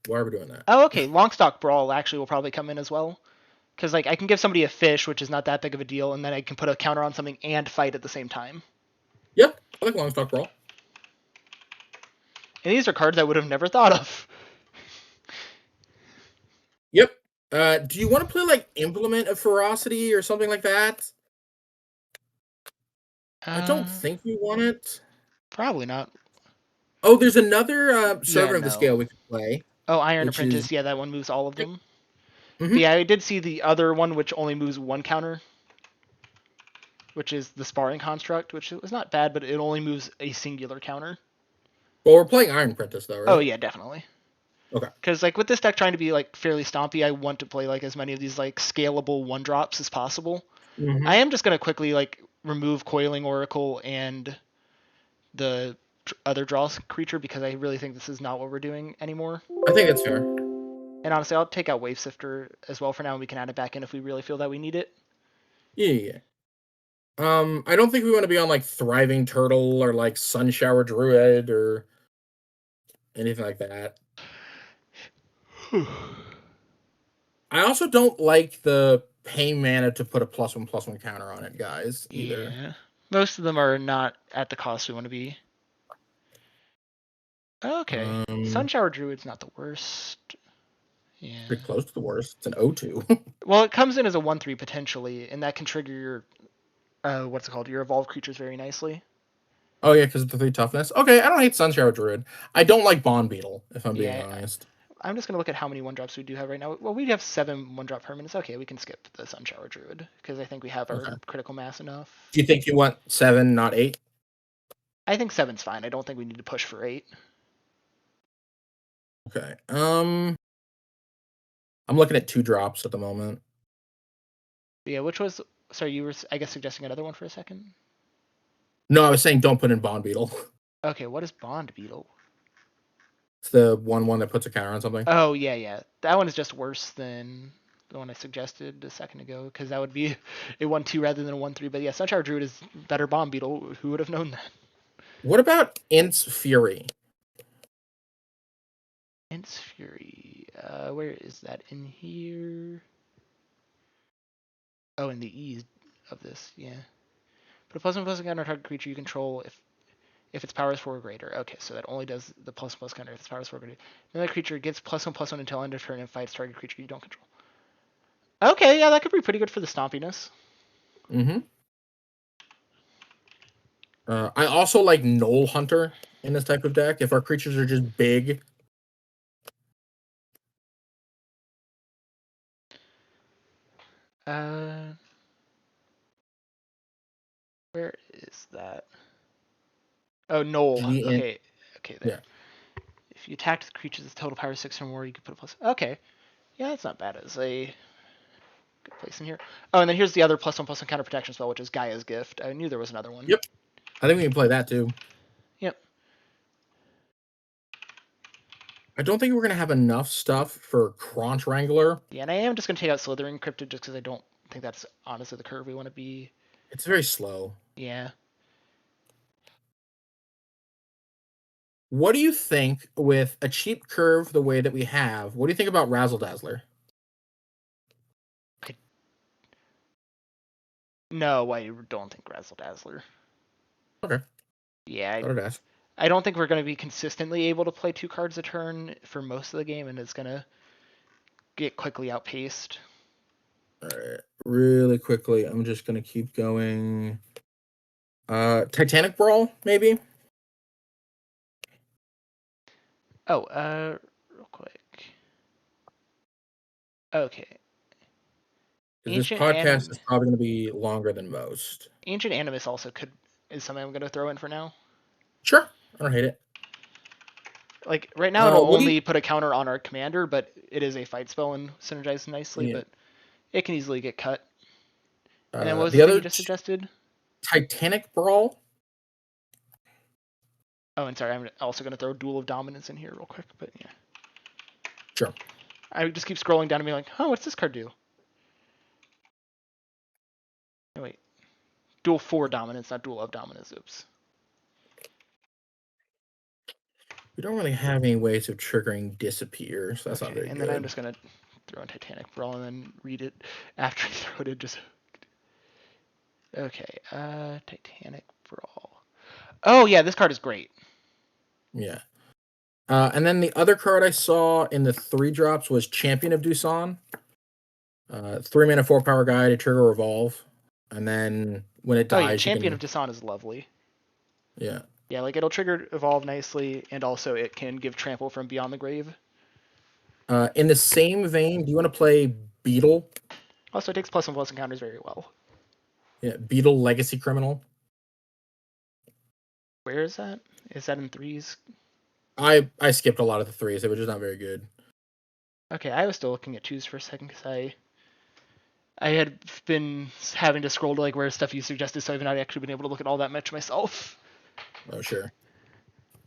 why we're doing that. Oh, okay. Longstock Brawl actually will probably come in as well Because like I can give somebody a fish, which is not that big of a deal, and then I can put a counter on something and fight at the same time. Yep, I like Longstock Brawl. And these are cards I would have never thought of. Yep. Do you want to play like Implement of Ferocity or something like that? I don't think we want it. Probably not. Oh, there's another server of the no. scale we could play. Oh, Iron which Apprentice. is... Yeah, that one moves all of them. Mhm. But yeah, I did see the other one, which only moves one counter, which is the Sparring Construct, which was not bad, but it only moves a singular counter. Well, we're playing Iron Apprentice though, right? Oh yeah, definitely. Okay. Because like with this deck trying to be like fairly stompy, I want to play like as many of these like scalable one drops as possible. Mhm. I am just gonna quickly like remove Coiling Oracle and the other draw creature because I really think this is not what we're doing anymore. I think that's fair. And honestly, I'll take out Wave Sifter as well for now, and we can add it back in if we really feel that we need it. Yeah. I don't think we want to be on like Thriving Turtle or like Sun Shower Druid or anything like that. I also don't like the pay mana to put a +1/+1 counter on it, guys, either. Yeah. Most of them are not at the cost we want to be. Okay. Sunshower Druid's not the worst. Yeah. Pretty close to the worst. It's an O2. Well, it comes in as a 1/3 potentially, and that can trigger your what's it called? Your evolved creatures very nicely. Oh yeah, because of the 3 toughness. Okay, I don't hate Sunshower Druid. I don't like Bond Beetle, if I'm being honest. I'm just gonna look at how many 1-drops we do have right now. Well, we have 7 1-drop permanents. Okay, we can skip the Sunshower Druid because I think we have our critical mass enough. Do you think you want 7, not 8? I think 7's fine. I don't think we need to push for 8. Okay. I'm looking at 2 drops at the moment. Yeah, which was... Sorry, you were, I guess, suggesting another one for a second? No, I was saying don't put in Bond Beetle. Okay, what is Bond Beetle? It's the 1/1 that puts a counter on something. Oh, yeah. That one is just worse than the one I suggested a second ago, because that would be a 1/2 rather than a 1/3. But yeah, Sunshower Druid is better Bomb Beetle. Who would have known that? What about Int's Fury? Int's Fury. Where is that in here? Oh, in the E's of this, yeah. Put a +1/+1 counter on target creature you control if its power is 4 or greater. Okay, so that only does the +1/+1 counter if its power is 4 or greater. Another creature gets +1/+1 until end of turn and fights target creature you don't control. Okay, yeah, that could be pretty good for the stompiness. Mm-hmm. I also like Knoll Hunter in this type of deck. If our creatures are just big. Where is that? Oh, Knoll. Okay, there. Yeah. If you attacked the creature's total power 6 or more, you could put a plus. Okay, yeah, that's not bad as a good place in here. Oh, and then here's the other +1/+1 counter protection spell, which is Gaia's Gift. I knew there was another one. Yep. I think we can play that too. Yep. I don't think we're going to have enough stuff for Crunch Wrangler. Yeah, and I am just going to take out Slithering Cryptid just because I don't think that's honestly the curve we want to be. It's very slow. Yeah. What do you think with a cheap curve the way that we have? What do you think about Razzle Dazzler? No, I don't think Razzle Dazzler. Okay. Yeah, I don't think we're going to be consistently able to play 2 cards a turn for most of the game, and it's going to get quickly outpaced. All right. Really quickly, I'm just going to keep going. Titanic Brawl, maybe? Oh, real quick. Okay. This podcast is probably going to be longer than most. Ancient Animus also is something I'm going to throw in for now. Sure. I don't hate it. Like, right now it'll only put a counter on our commander, but it is a fight spell and synergizes nicely, but it can easily get cut. And then what was the thing you just suggested? Titanic Brawl. Oh, and sorry, I'm also going to throw Duel of Dominance in here real quick, but yeah. Sure. I just keep scrolling down and being like, oh, what's this card do? Oh, wait. Duel for Dominance, not Duel of Dominance. Oops. We don't really have any ways of triggering Disappear, so that's not very good. And then I'm just going to throw in Titanic Brawl and then read it after I throw it in. Just okay. Titanic Brawl. Oh yeah, this card is great. Yeah. And then the other card I saw in the 3 drops was Champion of Doosan. 3 mana, 4 power guy to trigger Revolve. And then when it dies, oh yeah, Champion you of Doosan is lovely. Yeah. Yeah, like it'll trigger Evolve nicely, and also it can give Trample from Beyond the Grave. In the same vein, do you want to play Beetle? Also, it takes +1/+1 encounters very well. Yeah, Beetle Legacy Criminal. Where is that? Is that in 3s? I skipped a lot of the 3s. They were just not very good. Okay, I was still looking at 2s for a second because I had been having to scroll to like where stuff you suggested, so I've not actually been able to look at all that much myself. Oh, sure.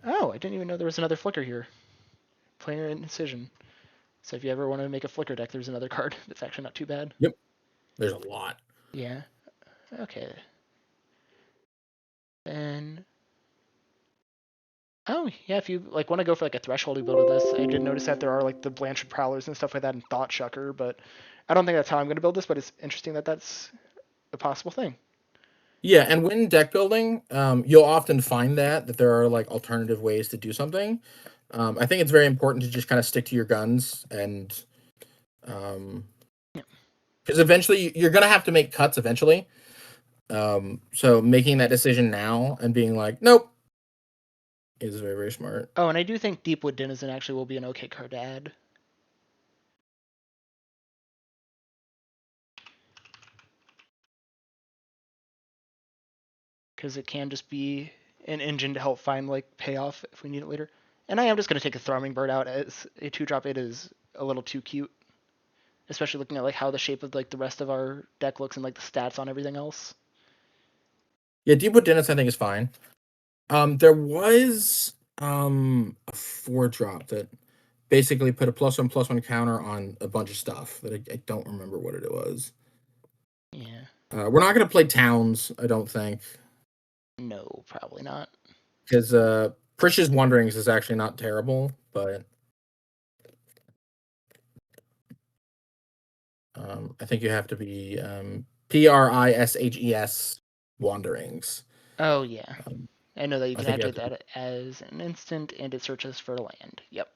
Oh, I didn't even know there was another Flicker here. Planar Incision. So if you ever want to make a Flicker deck, there's another card that's actually not too bad. Yep. There's a lot. Yeah. Okay. Then. Oh yeah, if you like want to go for like a threshold build of this, I did notice that there are like the Blanchard Prowlers and stuff like that in Thought Shucker, but I don't think that's how I'm going to build this. But it's interesting that that's a possible thing. Yeah, and when deck building, you'll often find that there are like alternative ways to do something. I think it's very important to just kind of stick to your guns, and because eventually you're gonna have to make cuts eventually. So making that decision now and being like, nope, is very, very smart. Oh, and I do think Deepwood Denizen actually will be an okay card to add. Because it can just be an engine to help find like payoff if we need it later. And I am just going to take a Thrumming Bird out as a 2-drop. It is a little too cute, especially looking at like how the shape of like the rest of our deck looks and like the stats on everything else. Yeah, Deepwood Dennis I think is fine. There was a 4-drop that basically put a +1/+1 counter on a bunch of stuff that I don't remember what it was. Yeah. We're not gonna play Towns, I don't think. No, probably not. Because Prish's Wanderings is actually not terrible, but I think you have to be Prishes Wanderings. Oh yeah. I know that you I can think you activate have to that as an instant, and it searches for land. Yep.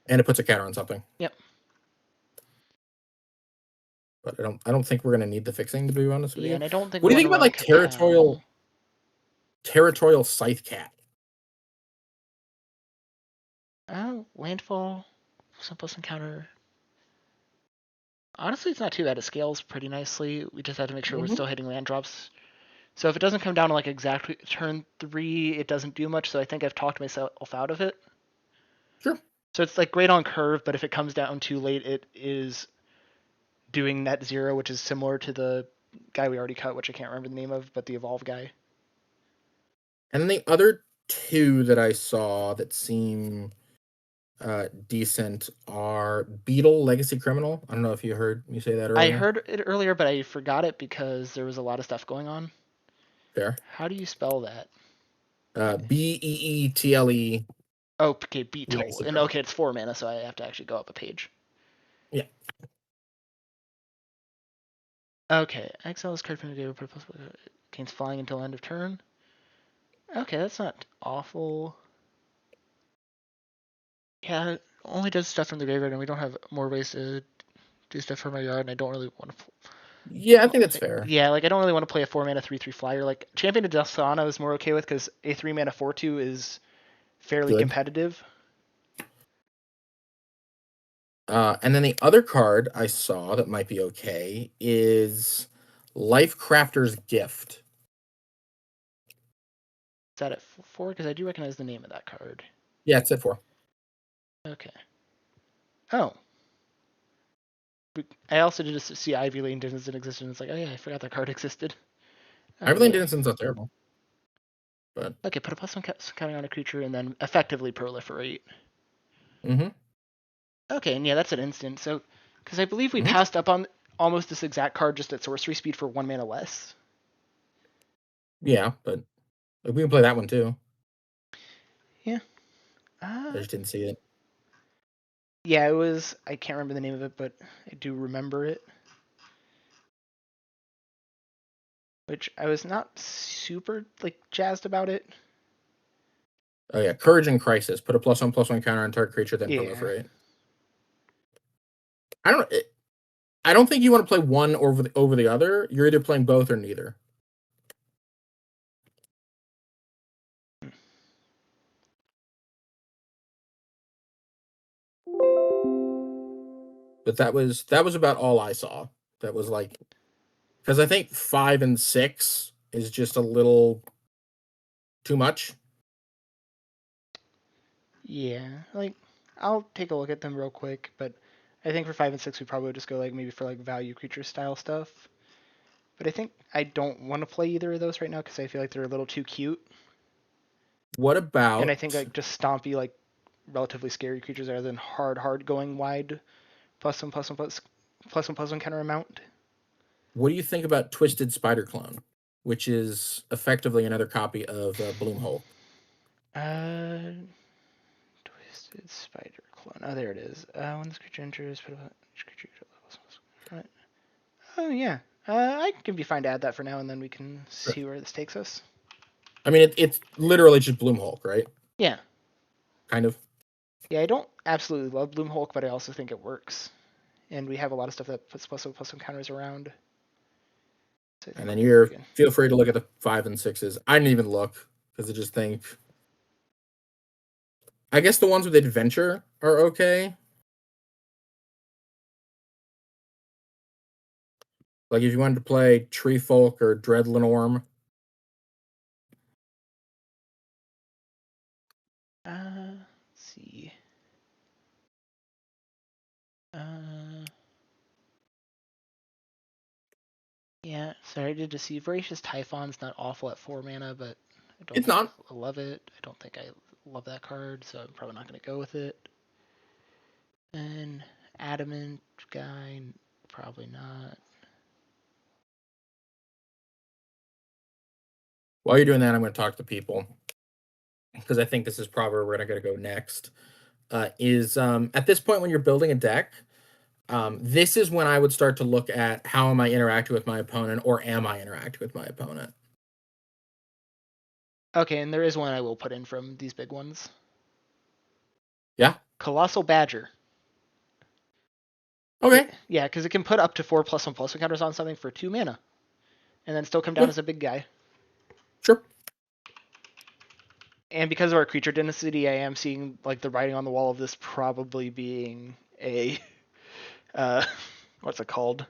and it puts a counter on something. Yep. But I don't think we're gonna need the fixing, to be honest with Yeah, you. and I don't think What we do you want think to about run like Kapow. territorial Scythe Cat? Landfall, +1/+1 encounter. Honestly, it's not too bad. It scales pretty nicely. We just have to make sure we're still hitting land drops. So if it doesn't come down to like exactly turn 3, it doesn't do much. So I think I've talked myself out of it. Sure. So it's like great on curve, but if it comes down too late, it is doing net 0, which is similar to the guy we already cut, which I can't remember the name of, but the evolve guy. And then the other 2 that I saw that seem decent are Beetle Legacy Criminal. I don't know if you heard me say that earlier. I heard it earlier, but I forgot it because there was a lot of stuff going on. Fair. How do you spell that? Beetle. Oh, okay, Beetle. Legacy And Criminal. okay, it's 4 mana, so I have to actually go up a page. Yeah. Okay, exile this card from the game. Gains flying until end of turn. Okay, that's not awful. Yeah, it only does stuff from the graveyard, and we don't have more ways to do stuff from our yard, and I don't really want to. Yeah, I think that's fair. Yeah, like I don't really want to play a 4 mana 3/3 flyer. Like Champion of Dastana is more okay with because a 3 mana 4/2 is fairly Good. competitive. And then the other card I saw that might be okay is Life Crafter's Gift. Is that at 4? Because I do recognize the name of that card. Yeah, it's at 4. Okay. Oh. I also did just see Ivy Lane Denizen exist, and it's like, oh yeah, I forgot that card existed. Okay, Ivy Lane Denizen's not terrible. But okay, put a +1 counter on a creature, and then effectively proliferate. Mm-hmm. Okay, and yeah, that's an instant. So, because I believe we passed up on almost this exact card just at sorcery speed for 1 mana less. Yeah, but we can play that one too. Yeah. I just didn't see it. Yeah, it was. I can't remember the name of it, but I do remember it. Which I was not super like jazzed about it. Oh yeah, Courage and Crisis. Put a +1/+1 counter on target creature, then Yeah. proliferate. I don't think you want to play one over the other. You're either playing both or neither. But that was about all I saw. That was like, because I think 5 and 6 is just a little too much. Yeah, like I'll take a look at them real quick, but I think for 5 and 6 we probably would just go like maybe for like value creature style stuff. But I think I don't want to play either of those right now because I feel like they're a little too cute. What And I about think like just stompy like relatively scary creatures rather than hard going wide plus one counter amount. what do you think about Twisted Spider Clone, which is effectively another copy of Bloom Hulk? Twisted Spider Clone. Oh, there it is. When this creature enters, put each creature levels. Oh yeah. I can be fine to add that for now, and then we can Sure. see where this takes us. I mean, it's literally just Bloom Hulk, right? Yeah. Kind of. Yeah, I don't absolutely love Bloom Hulk, but I also think it works. And we have a lot of stuff that puts plus one counters around. So I think And we're then gonna be pretty good. feel free to look at the 5 and 6s. I didn't even look because I just think, I guess the ones with adventure are okay. Like if you wanted to play Tree Folk or Dreadlenorm. Let's see. Yeah, sorry to deceive. Voracious Typhon's not awful at 4 mana, but I don't It's think not. I love it. I don't think I love that card, so I'm probably not going to go with it. And Adamant guy, probably not. While you're doing that, I'm going to talk to people because I think this is probably where we're going to go next. At this point when you're building a deck, this is when I would start to look at how am I interacting with my opponent, or am I interacting with my opponent? Okay, and there is one I will put in from these big ones. Yeah. Colossal Badger. Okay. Yeah, because it can put up to 4 +1/+1 counters on something for 2 mana, and then still come down Yeah. as a big guy. Sure. And because of our creature density, I am seeing like the writing on the wall of this probably being a what's it called?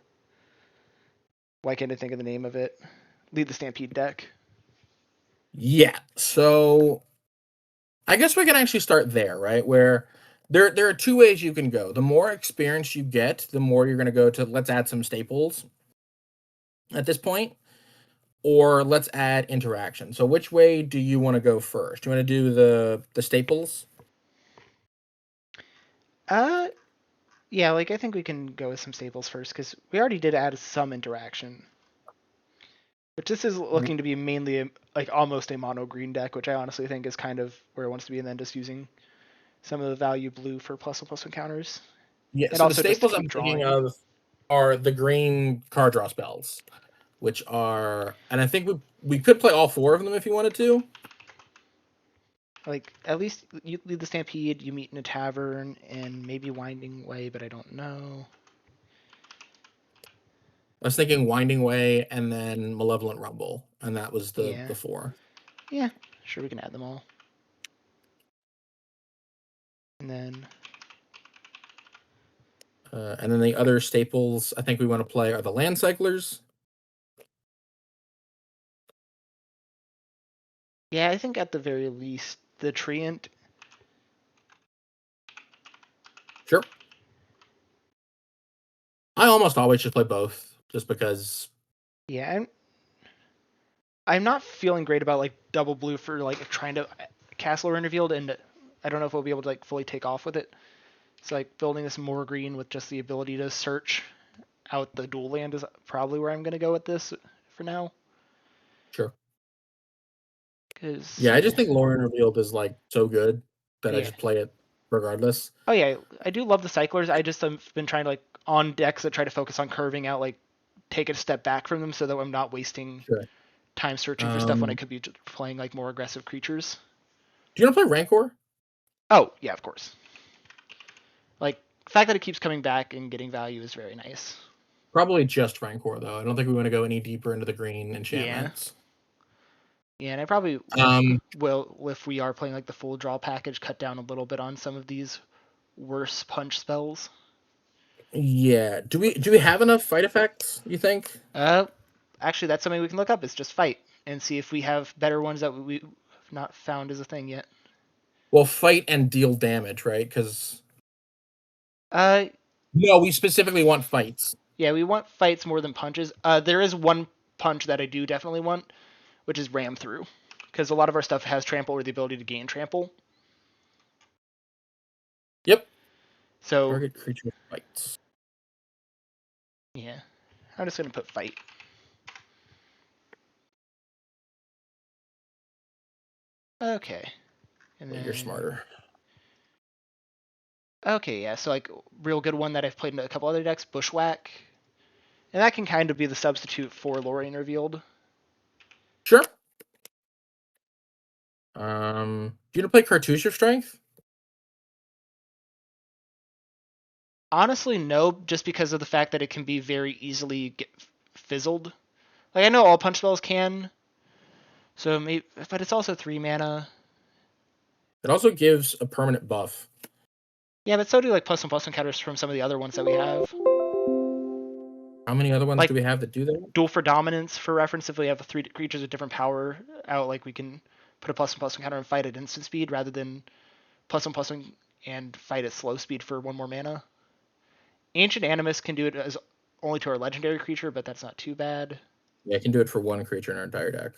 Why can't I think of the name of it? Lead the Stampede deck. Yeah. So I guess we can actually start there, right? Where there are two ways you can go. The more experience you get, the more you're going to go to let's add some staples at this point, or let's add interaction. So which way do you want to go first? Do you want to do the staples? Uh, yeah, like I think we can go with some staples first because we already did add some interaction. But this is looking to be mainly like almost a mono green deck, which I honestly think is kind of where it wants to be, and then just using some of the value blue for +1/+1 counters, Yeah, and so the also just to staples I'm keep thinking drawing. of are the green card draw spells, which are, and I think we could play all four of them if you wanted to. Like at least you lead the Stampede, you meet in a tavern, and maybe Winding Way, but I don't know. I was thinking Winding Way and then Malevolent Rumble, and that was Yeah, the four. yeah, sure we can add them all. And then And then the other staples I think we want to play are the Land Cyclers. yeah, I think at the very least the Treant. Sure. I almost always just play both, just because. Yeah, I'm not feeling great about like double blue for like trying to castle or revealed, and I don't know if we'll be able to like fully take off with it. So like building this more green with just the ability to search out the dual land is probably where I'm gonna go with this for now. Sure. Cause Yeah, I just think Lauren Revealed is like so good that I yeah, just play it regardless. Oh yeah, I do love the cyclers. I just have been trying to like on decks that try to focus on curving out, like take a step back from them so that I'm not wasting time searching for stuff when I could be playing like more aggressive creatures. Do you want to play Rancor? Oh yeah, of course. Like the fact that it keeps coming back and getting value is very nice. Probably just Rancor though. I don't think we want to go any deeper into the green enchantments. Yeah, and I probably will, if we are playing like the full draw package, cut down a little bit on some of these worse punch spells. Yeah. Do we have enough fight effects, you think? Actually, that's something we can look up. It's just fight and see if we have better ones that we've not found as a thing yet. Well, fight and deal damage, right? Because no, we specifically want fights. Yeah, we want fights more than punches. There is one punch that I do definitely want, which is ram through, because a lot of our stuff has trample or the ability to gain trample. Yep. So target creature fights. Yeah, I'm just gonna put fight. Okay. And then... You're smarter. Okay, yeah, so like real good one that I've played in a couple other decks, Bushwhack. And that can kind of be the substitute for Lorien Revealed. Sure. Do you want to play Cartouche of Strength? Honestly, no, just because of the fact that it can be very easily fizzled. Like, I know all punch spells can, so maybe, but it's also 3 mana. It also gives a permanent buff. Yeah, but so do like +1/+1 counters from some of the other ones that we have. How many other ones like, do we have that do that? Duel for Dominance, for reference, if we have 3 creatures with different power out, like we can put a +1/+1 counter and fight at instant speed rather than +1/+1 and fight at slow speed for 1 more mana. Ancient Animus can do it as only to our legendary creature, but that's not too bad. Yeah, I can do it for 1 creature in our entire deck.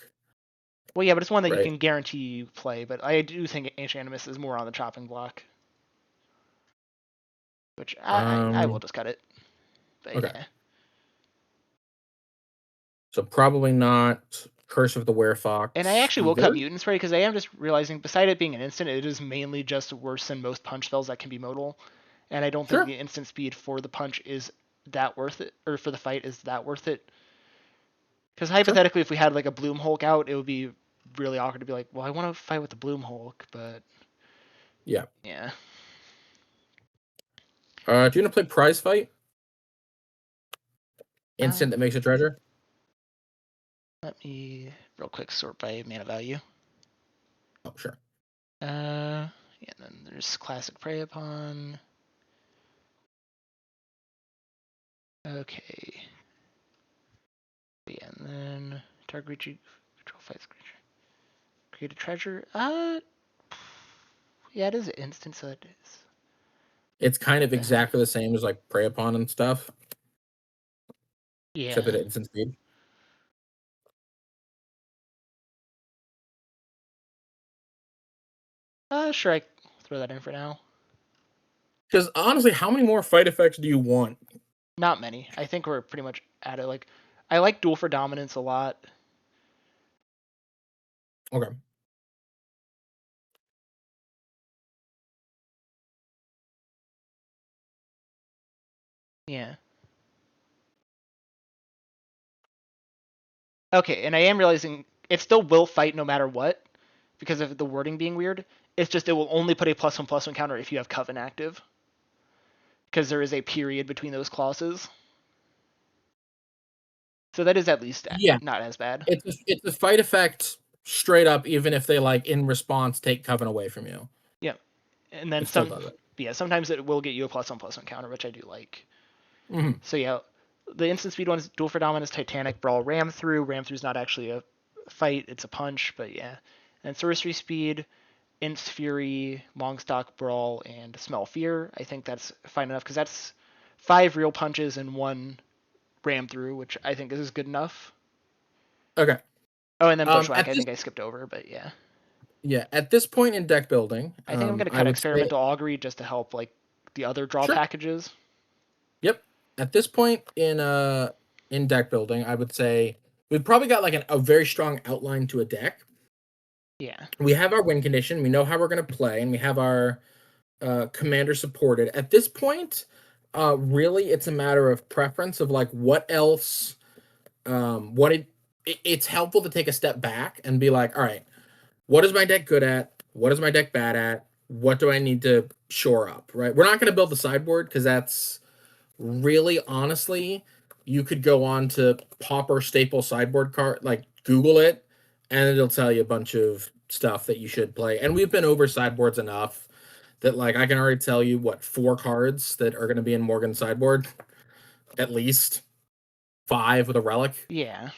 Well, yeah, but it's one that you can guarantee you play, but I do think Ancient Animus is more on the chopping block. Which I will just cut it. But okay. Yeah. So probably not Curse of the Werefox. And I actually will cut Mutant Spray because I am just realizing, beside it being an instant, it is mainly just worse than most punch spells that can be modal. And I don't think the instant speed for the punch is that worth it, or for the fight is that worth it. Because hypothetically, if we had like a Bloom Hulk out, it would be really awkward to be like, well, I want to fight with the Bloom Hulk, but yeah. Do you want to play Prize Fight? Instant that makes a treasure? Let me real quick sort by mana value. Oh, sure. And then there's Classic Prey Upon. Okay. Yeah, and then target creature control fights creature. Create a treasure. Yeah, it is an instant, so it is. It's kind of exactly the same as like Prey Upon and stuff. Yeah. Except that it's instant speed. Sure, I throw that in for now. Because honestly, how many more fight effects do you want? Not many. I think we're pretty much at it. Like, I like Duel for Dominance a lot. Okay. Yeah. Okay, and I am realizing it still will fight no matter what, because of the wording being weird. It's just it will only put a +1/+1 counter if you have Coven active, because there is a period between those clauses. So that is at least not as bad. It's a fight effect straight up, even if they like in response take Coven away from you. Yeah, and then sometimes it will get you a +1/+1 counter, which I do like. Mm-hmm. So yeah, the instant speed ones, Duel for Dominance, Titanic Brawl, Ram Through. Ram Through is not actually a fight; it's a punch, but yeah. And Sorcery Speed, Inst Fury, Longstock Brawl, and Smell Fear. I think that's fine enough because that's 5 real punches and 1 Ram Through, which I think is good enough. Okay. Oh, and then Bushwhack, I think I skipped over, but yeah. Yeah, at this point in deck building, I think I'm going to cut Experimental Augury just to help like the other draw packages. Yep. At this point in deck building, I would say we've probably got like a very strong outline to a deck. Yeah. We have our win condition. We know how we're going to play, and we have our commander supported. At this point, really, it's a matter of preference of like what else. It's helpful to take a step back and be like, all right, what is my deck good at? What is my deck bad at? What do I need to shore up? Right. We're not going to build the sideboard because that's really honestly, you could go on to Pauper Staple sideboard card, like Google it, and it'll tell you a bunch of stuff that you should play. And we've been over sideboards enough that like I can already tell you what 4 cards that are going to be in Morgan's sideboard, at least 5 with a relic, Yeah.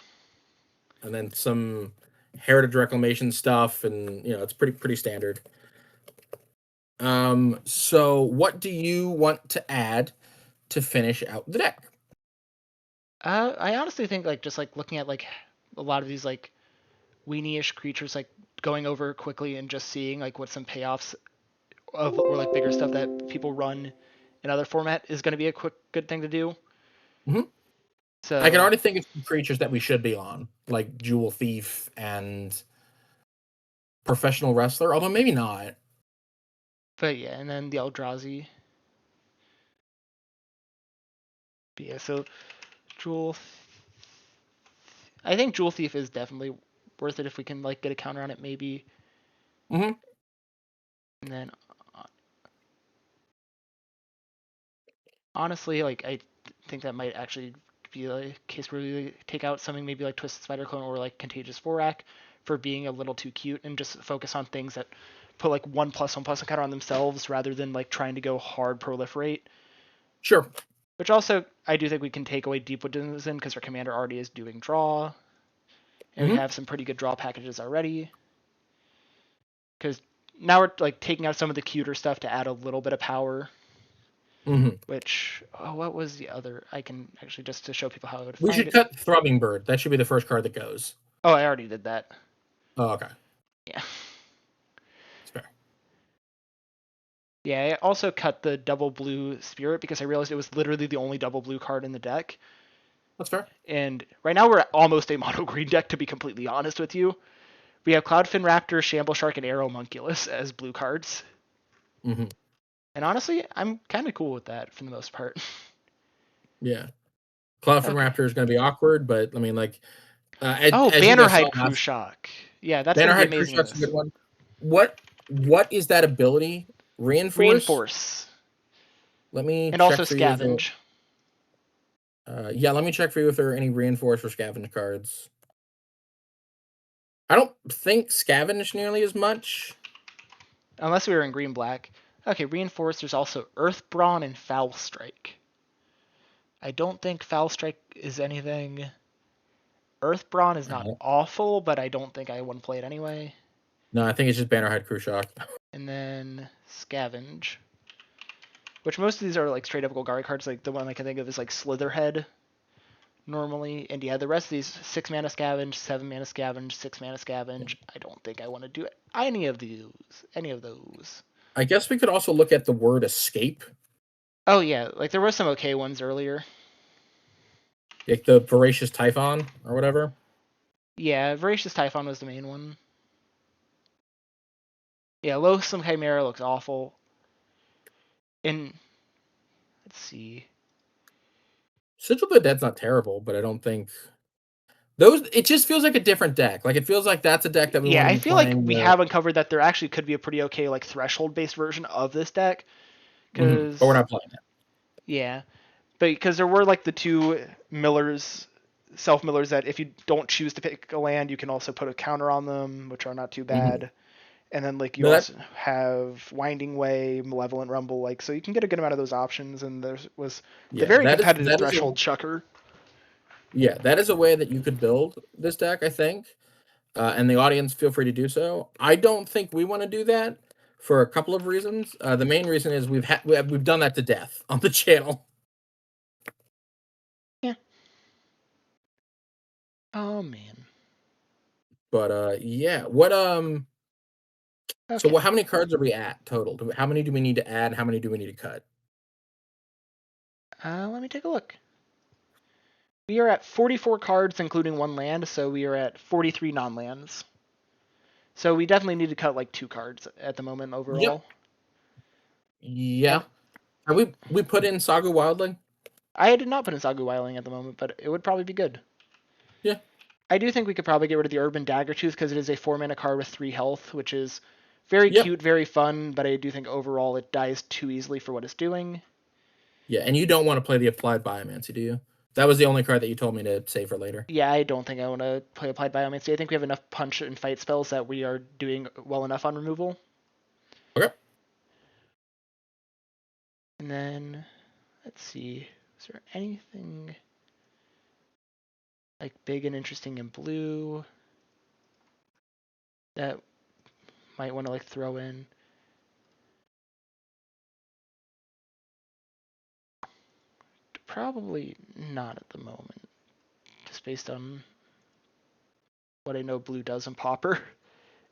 and then some Heritage Reclamation stuff, and it's pretty standard. So what do you want to add to finish out the deck? I honestly think like just like looking at like a lot of these like weenie-ish creatures, like going over quickly and just seeing like what some payoffs of or like bigger stuff that people run in other format is going to be a good thing to do. Mm-hmm. So I can already think of some creatures that we should be on, like Jewel Thief and Professional Wrestler, although maybe not. But yeah, and then the Eldrazi. But yeah, so Jewel. I think Jewel Thief is definitely worth it if we can like get a counter on it, maybe. Mm-hmm. And then honestly, like I think that might actually be a case where we take out something maybe like Twisted Spider Clone or like Contagious Vorak for being a little too cute and just focus on things that put like 1+1+1 counter on themselves rather than like trying to go hard proliferate. Sure. Which also I do think we can take away Deepwood Denizen because our commander already is doing draw, and we have some pretty good draw packages already. Because now we're like taking out some of the cuter stuff to add a little bit of power. Mm-hmm. Which what was the other? I can actually just to show people how I would We find should it. cut Throbbing Bird. That should be the first card that goes. Oh, I already did that. Oh, okay. Yeah. It's fair. Yeah, I also cut the double blue Spirit because I realized it was literally the only double blue card in the deck. That's fair. And right now we're almost a mono green deck, to be completely honest with you. We have Cloudfin Raptor, Shamble Shark, and Aeromunculus as blue cards. Mm-hmm. And honestly, I'm kind of cool with that for the most part. Yeah. Cloudfin Raptor is going to be awkward, but I mean, like, as you guys saw Bannerhide Crew Shock. Yeah, that's going to be Bannerhide Crew amazing in Shock's a this. good one. What is that ability? Reinforce? Let me and check also for Scavenge. Yeah, let me check for you if there are any Reinforce or Scavenge cards. I don't think Scavenge nearly as much. Unless we were in green-black. Okay, Reinforce, there's also Earth Brawn and Foul Strike. I don't think Foul Strike is anything. Earth Brawn is not awful, but I don't think I want to play it anyway. No, I think it's just Bannerhide Crew Shock. And then Scavenge. Which most of these are like straight up Golgari cards, like the one I can think of is like Slitherhead normally. And yeah, the rest of these 6 mana Scavenge, 7 mana Scavenge, 6 mana Scavenge. I don't think I want to do any of those. I guess we could also look at the word escape. Oh yeah, like there were some okay ones earlier. Like the Voracious Typhon or whatever. Yeah, Voracious Typhon was the main one. Yeah, Loathsome Chimera looks awful. And let's see. Sigil of the Dead's not terrible, but I don't think those. It just feels like a different deck. Like it feels like that's a deck that we want to be playing. I feel like we have uncovered that there actually could be a pretty okay like threshold-based version of this deck. But we're not playing it. Yeah, but because there were like the 2 millers, self-millers that if you don't choose to pick a land, you can also put a counter on them, which are not too bad. And then like you also have Winding Way, Malevolent Rumble, like so you can get a good amount of those options. And there was the very competitive Threshold Chucker. Yeah, that is a way that you could build this deck, I think. And the audience, feel free to do so. I don't think we want to do that for a couple of reasons. The main reason is we've done that to death on the channel. Yeah. Oh man. But yeah, what Okay. So how many cards are we at total? How many do we need to add? How many do we need to cut? Let me take a look. We are at 44 cards, including 1 land, so we are at 43 non-lands. So we definitely need to cut like 2 cards at the moment overall. Yeah. Have we put in Saga Wildling? I did not put in Sagu Wildling at the moment, but it would probably be good. Yeah. I do think we could probably get rid of the Urban Daggertooth because it is a 4-mana card with 3 health, which is very Yep. cute, very fun, but I do think overall it dies too easily for what it's doing. Yeah, and you don't want to play the Applied Biomancy, do you? That was the only card that you told me to save for later. Yeah, I don't think I want to play Applied Biomancy. I think we have enough punch and fight spells that we are doing well enough on removal. Okay. And then, let's see, is there anything like big and interesting in blue that might want to like throw in? Probably not at the moment, just based on what I know blue does in Pauper.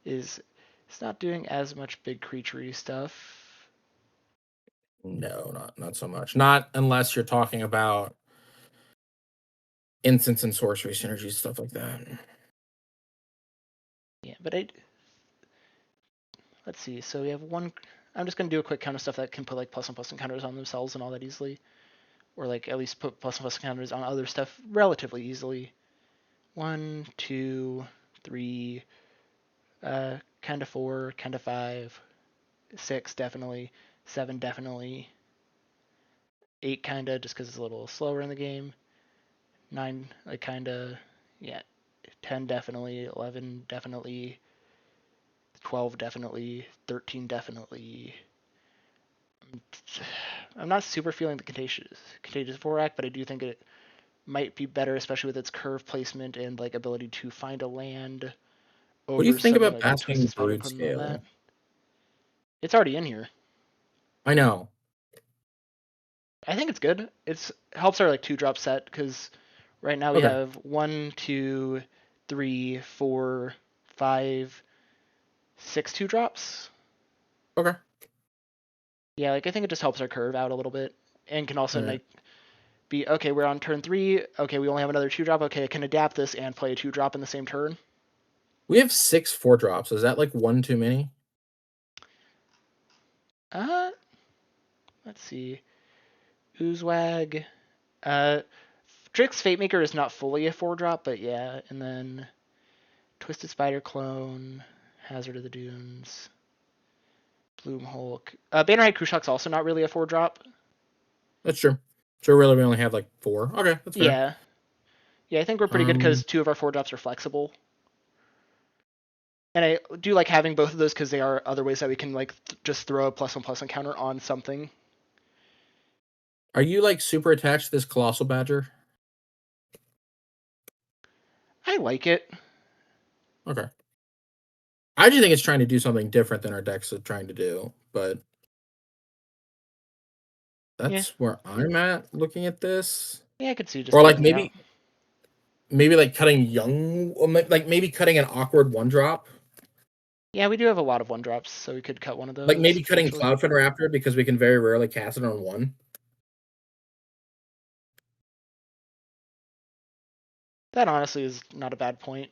Is it's not doing as much big creaturey stuff. No, not so much. Not unless you're talking about instants and sorcery synergies, stuff like that. Yeah, but let's see. So we have one. I'm just gonna do a quick counter stuff that can put like plus and counters on themselves and all that easily, or like at least put plus and counters on other stuff relatively easily. 1, 2, 3, kind of 4, kind of 5, 6 definitely, 7 definitely, 8 kind of just because it's a little slower in the game. 9 like kind of, yeah. 10 definitely, 11 definitely, 12 definitely, 13 definitely. I'm not super feeling the contagious Vorak, but I do think it might be better, especially with its curve placement and like ability to find a land What do you over think something about like a asking Twisted Spider Brood equivalent on that. Scale? It's already in here. I know. I think it's good. It helps our like 2-drop set because right now we have 1, 2, 3, 4, 5, 6 2-drops. Okay. Yeah, like I think it just helps our curve out a little bit and can also like be okay. We're on turn 3. Okay, we only have another 2-drop. Okay, I can adapt this and play a 2-drop in the same turn. We have 6 4-drops. Is that like one too many? Let's see. Oozewag. Drix Fatemaker is not fully a 4-drop, but yeah. And then Twisted Spider Clone, Hazard of the Dunes, Bloom Hulk. Bannerhead Kushock's also not really a 4-drop. That's true. So really, we only have like 4. Okay, that's fair. Yeah. Yeah, I think we're pretty good because 2 of our 4-drops are flexible. And I do like having both of those because they are other ways that we can like just throw a +1/+1 counter on something. Are you like super attached to this Colossal Badger? I like it. Okay. I just think it's trying to do something different than our decks are trying to do, but that's where I'm at looking at this. Yeah, I could see just Or like taking it out. maybe like cutting like maybe cutting an awkward 1-drop. Yeah, we do have a lot of 1-drops, so we could cut one of those. Like maybe cutting potentially. Cloudfin Raptor because we can very rarely cast it on 1. That honestly is not a bad point.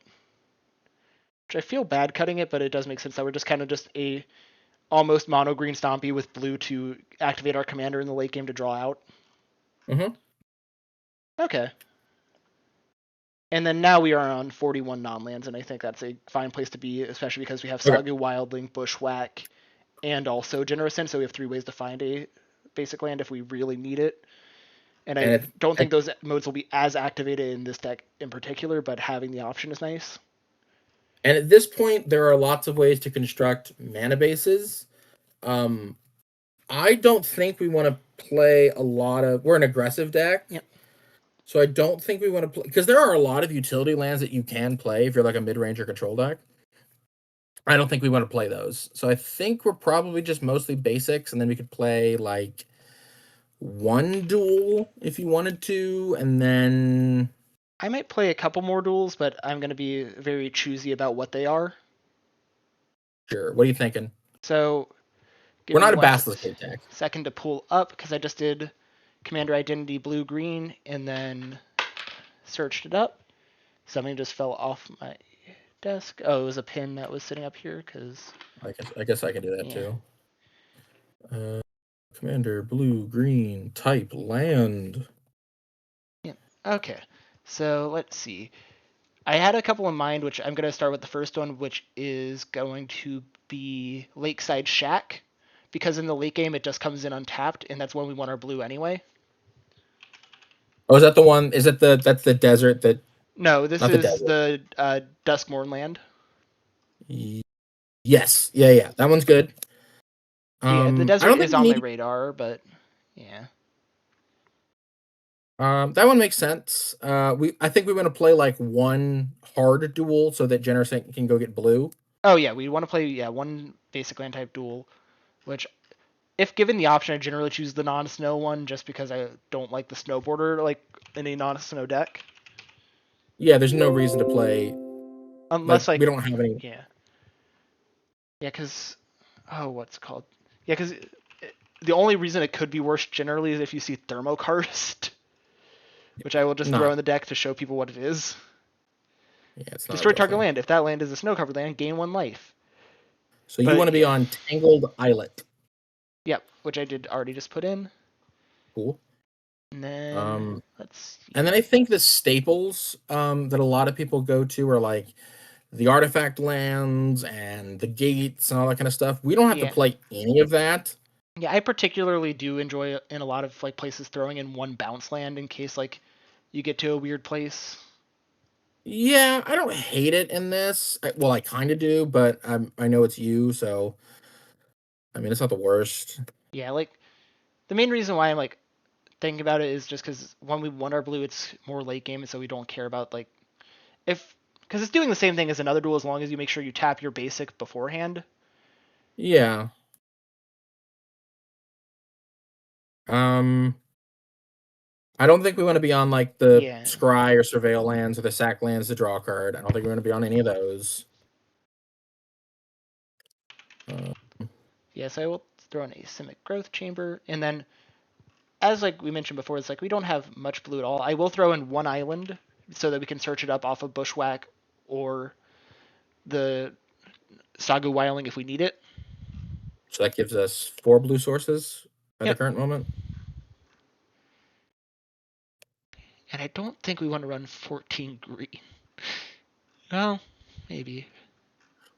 Which I feel bad cutting it, but it does make sense that we're just kind of just a almost mono green Stompy with blue to activate our commander in the late game to draw out. Mm-hmm. Okay. And then now we are on 41 non-lands, and I think that's a fine place to be, especially because we have Sagu, Wildling, Bushwhack, and also Generous In, so we have 3 ways to find a basic land if we really need it. And I don't think those modes will be as activated in this deck in particular, but having the option is nice. And at this point, there are lots of ways to construct mana bases. I don't think we want to play a lot of... We're an aggressive deck. Yep. So I don't think we want to play... Because there are a lot of utility lands that you can play if you're like a mid-range or control deck. I don't think we want to play those. So I think we're probably just mostly basics, and then we could play like 1 duel if you wanted to, and then... I might play a couple more duels, but I'm going to be very choosy about what they are. Sure. What are you thinking? So, we're not a Basilisk deck. Second to pull up, because I just did Commander Identity blue-green, and then searched it up. Something just fell off my desk. Oh, it was a pin that was sitting up here, because... I guess I can do that too. Commander, blue, green, type, land. Yeah. Okay. So let's see. I had a couple in mind, which I'm going to start with the first one, which is going to be Lakeside Shack, because in the late game it just comes in untapped, and that's when we want our blue anyway. Oh, is that the one? Is it that's the desert that? No, this Not the is desert. the Duskmourn land. Yes, yeah, that one's good. So yeah, the I desert don't think is we on my need. radar, but yeah. That one makes sense. I think we want to play like one hard duel so that Generous can go get blue. Oh yeah, we want to play one basic land type duel, which if given the option, I generally choose the non-snow one just because I don't like the snow border like in a non-snow deck. Yeah, there's no reason to play. Unless We don't have any. yeah, because what's it called? Yeah, because the only reason it could be worse generally is if you see Thermokarst, which I will just throw in the deck to show people what it is. Yeah, it's not Destroy a real target thing. land. If that land is a snow-covered land, gain 1 life. So you want to be on Tangled Islet. Yep, which I did already just put in. Cool. And then let's see. And then I think the staples that a lot of people go to are like the artifact lands and the gates and all that kind of stuff. We don't have to play any of that. Yeah, I particularly do enjoy in a lot of like places throwing in one bounce land in case like you get to a weird place. Yeah, I don't hate it in this. Well, I kind of do, but I know it's you, so I mean, it's not the worst. Yeah, like the main reason why I'm like thinking about it is just because when we won our blue, it's more late game, and so we don't care about like because it's doing the same thing as another duel as long as you make sure you tap your basic beforehand. Yeah. I don't think we want to be on like the Scry or Surveil lands or the Sack lands to draw a card. I don't think we want to be on any of those. Yes, I will throw in a Simic Growth Chamber, and then as like we mentioned before, it's like we don't have much blue at all. I will throw in one island so that we can search it up off of Bushwhack or the Sagu Wiling if we need it. So that gives us 4 blue sources at the current moment. And I don't think we want to run 14 green. Well, maybe.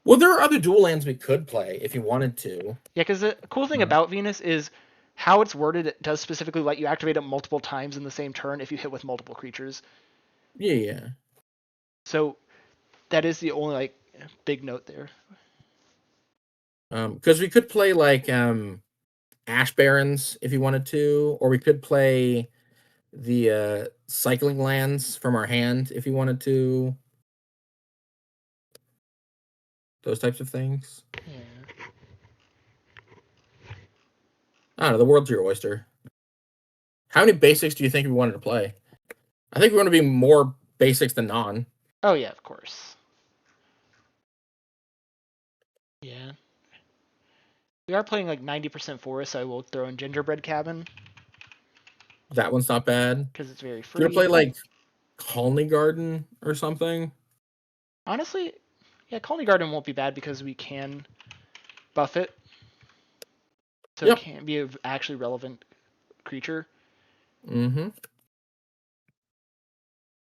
Well, there are other dual lands we could play if you wanted to. Yeah, because the cool thing about Venus is how it's worded. It does specifically let you activate it multiple times in the same turn if you hit with multiple creatures. Yeah. So that is the only like big note there. Because we could play like Ash Barrens if you wanted to, or we could play the cycling lands from our hand if you wanted to. Those types of things. Yeah. I don't know. The world's your oyster. How many basics do you think we wanted to play? I think we want to be more basics than non. Oh yeah, of course. Yeah. We are playing like 90% forest, so I will throw in Gingerbread Cabin. That one's not bad. Because it's very free. Do you want to play like Colony Garden or something? Honestly, yeah, Colony Garden won't be bad because we can buff it. So it can be an actually relevant creature. Mm-hmm.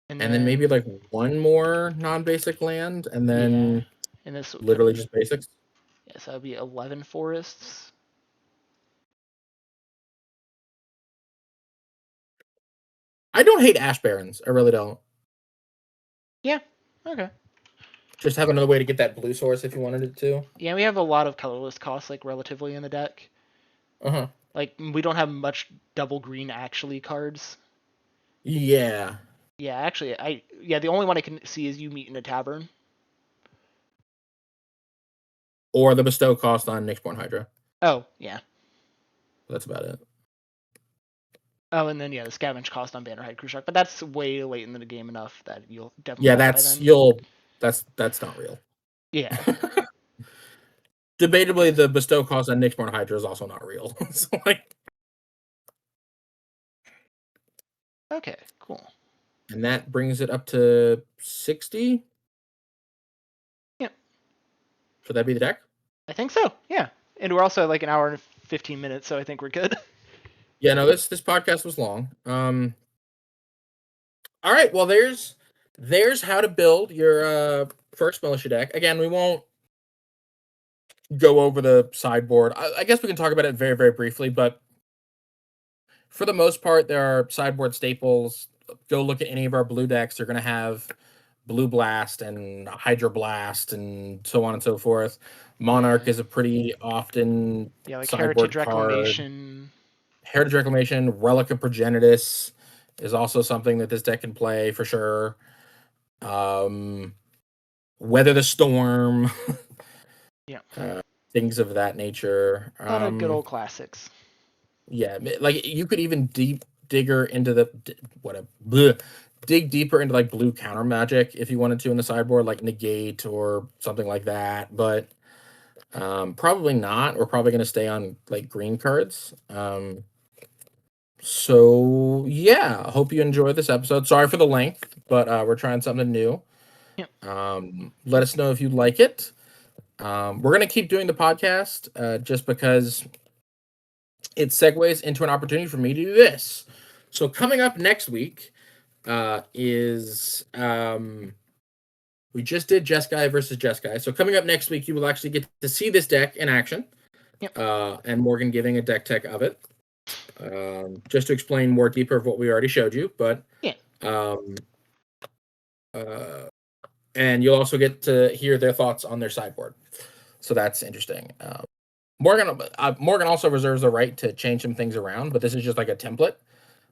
And then maybe like one more non-basic land, and then and this literally just basics. Yes, that would be 11 forests. I don't hate Ash Barrens. I really don't. Yeah. Okay. Just have another way to get that blue source if you wanted it to. Yeah, we have a lot of colorless costs like relatively in the deck. Uh-huh. Like we don't have much double green actually cards. Yeah. Yeah, actually, the only one I can see is you meet in a tavern. Or the bestow cost on Nyxborn Hydra. Oh, yeah. That's about it. Oh, and then the scavenge cost on Bannerhide Crew Shark, but that's way late in the game enough that you'll definitely. Yeah, that's not real. Yeah. Debatably, the bestow cost on Nyxborn Hydra is also not real. So, like. Okay, cool. And that brings it up to 60. Yep. Should that be the deck? I think so. Yeah, and we're also like an hour and 15 minutes, so I think we're good. Yeah, no, this podcast was long. All right, well, there's how to build your first militia deck. Again, we won't go over the sideboard. I guess we can talk about it very, very briefly, but for the most part, there are sideboard staples. Go look at any of our blue decks. They're going to have Blue Blast and Hydro Blast and so on and so forth. Monarch is a pretty often like sideboard Heritage Reclamation. Heritage Reclamation, Relic of Progenitus is also something that this deck can play for sure. Weather the Storm. Things of that nature. A lot of good old classics. Yeah, like you could even dig deeper into like blue counter magic if you wanted to in the sideboard, like negate or something like that. But probably not. We're probably going to stay on like green cards. So yeah, I hope you enjoyed this episode. Sorry for the length, but we're trying something new. Yep. Let us know if you like it. We're going to keep doing the podcast just because it segues into an opportunity for me to do this. So coming up next week is we just did Jeskai versus Jeskai. So coming up next week, you will actually get to see this deck in action. Yep. And Morgan giving a deck tech of it. Just to explain more deeper of what we already showed you, but and you'll also get to hear their thoughts on their sideboard. So that's interesting. Morgan also reserves the right to change some things around, but this is just like a template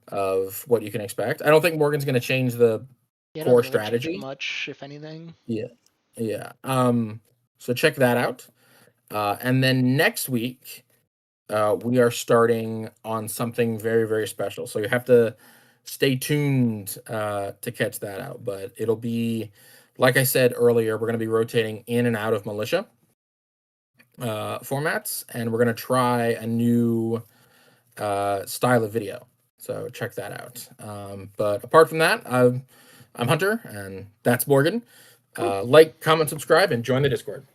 of what you can expect. I don't think Morgan's going to change the core strategy much, if anything. Yeah. So check that out. And then next week, we are starting on something very, very special. So you have to stay tuned to catch that out. But it'll be, like I said earlier, we're going to be rotating in and out of Militia formats, and we're going to try a new style of video. So check that out. But apart from that, I'm Hunter, and that's Morgan. Like, comment, subscribe, and join the Discord.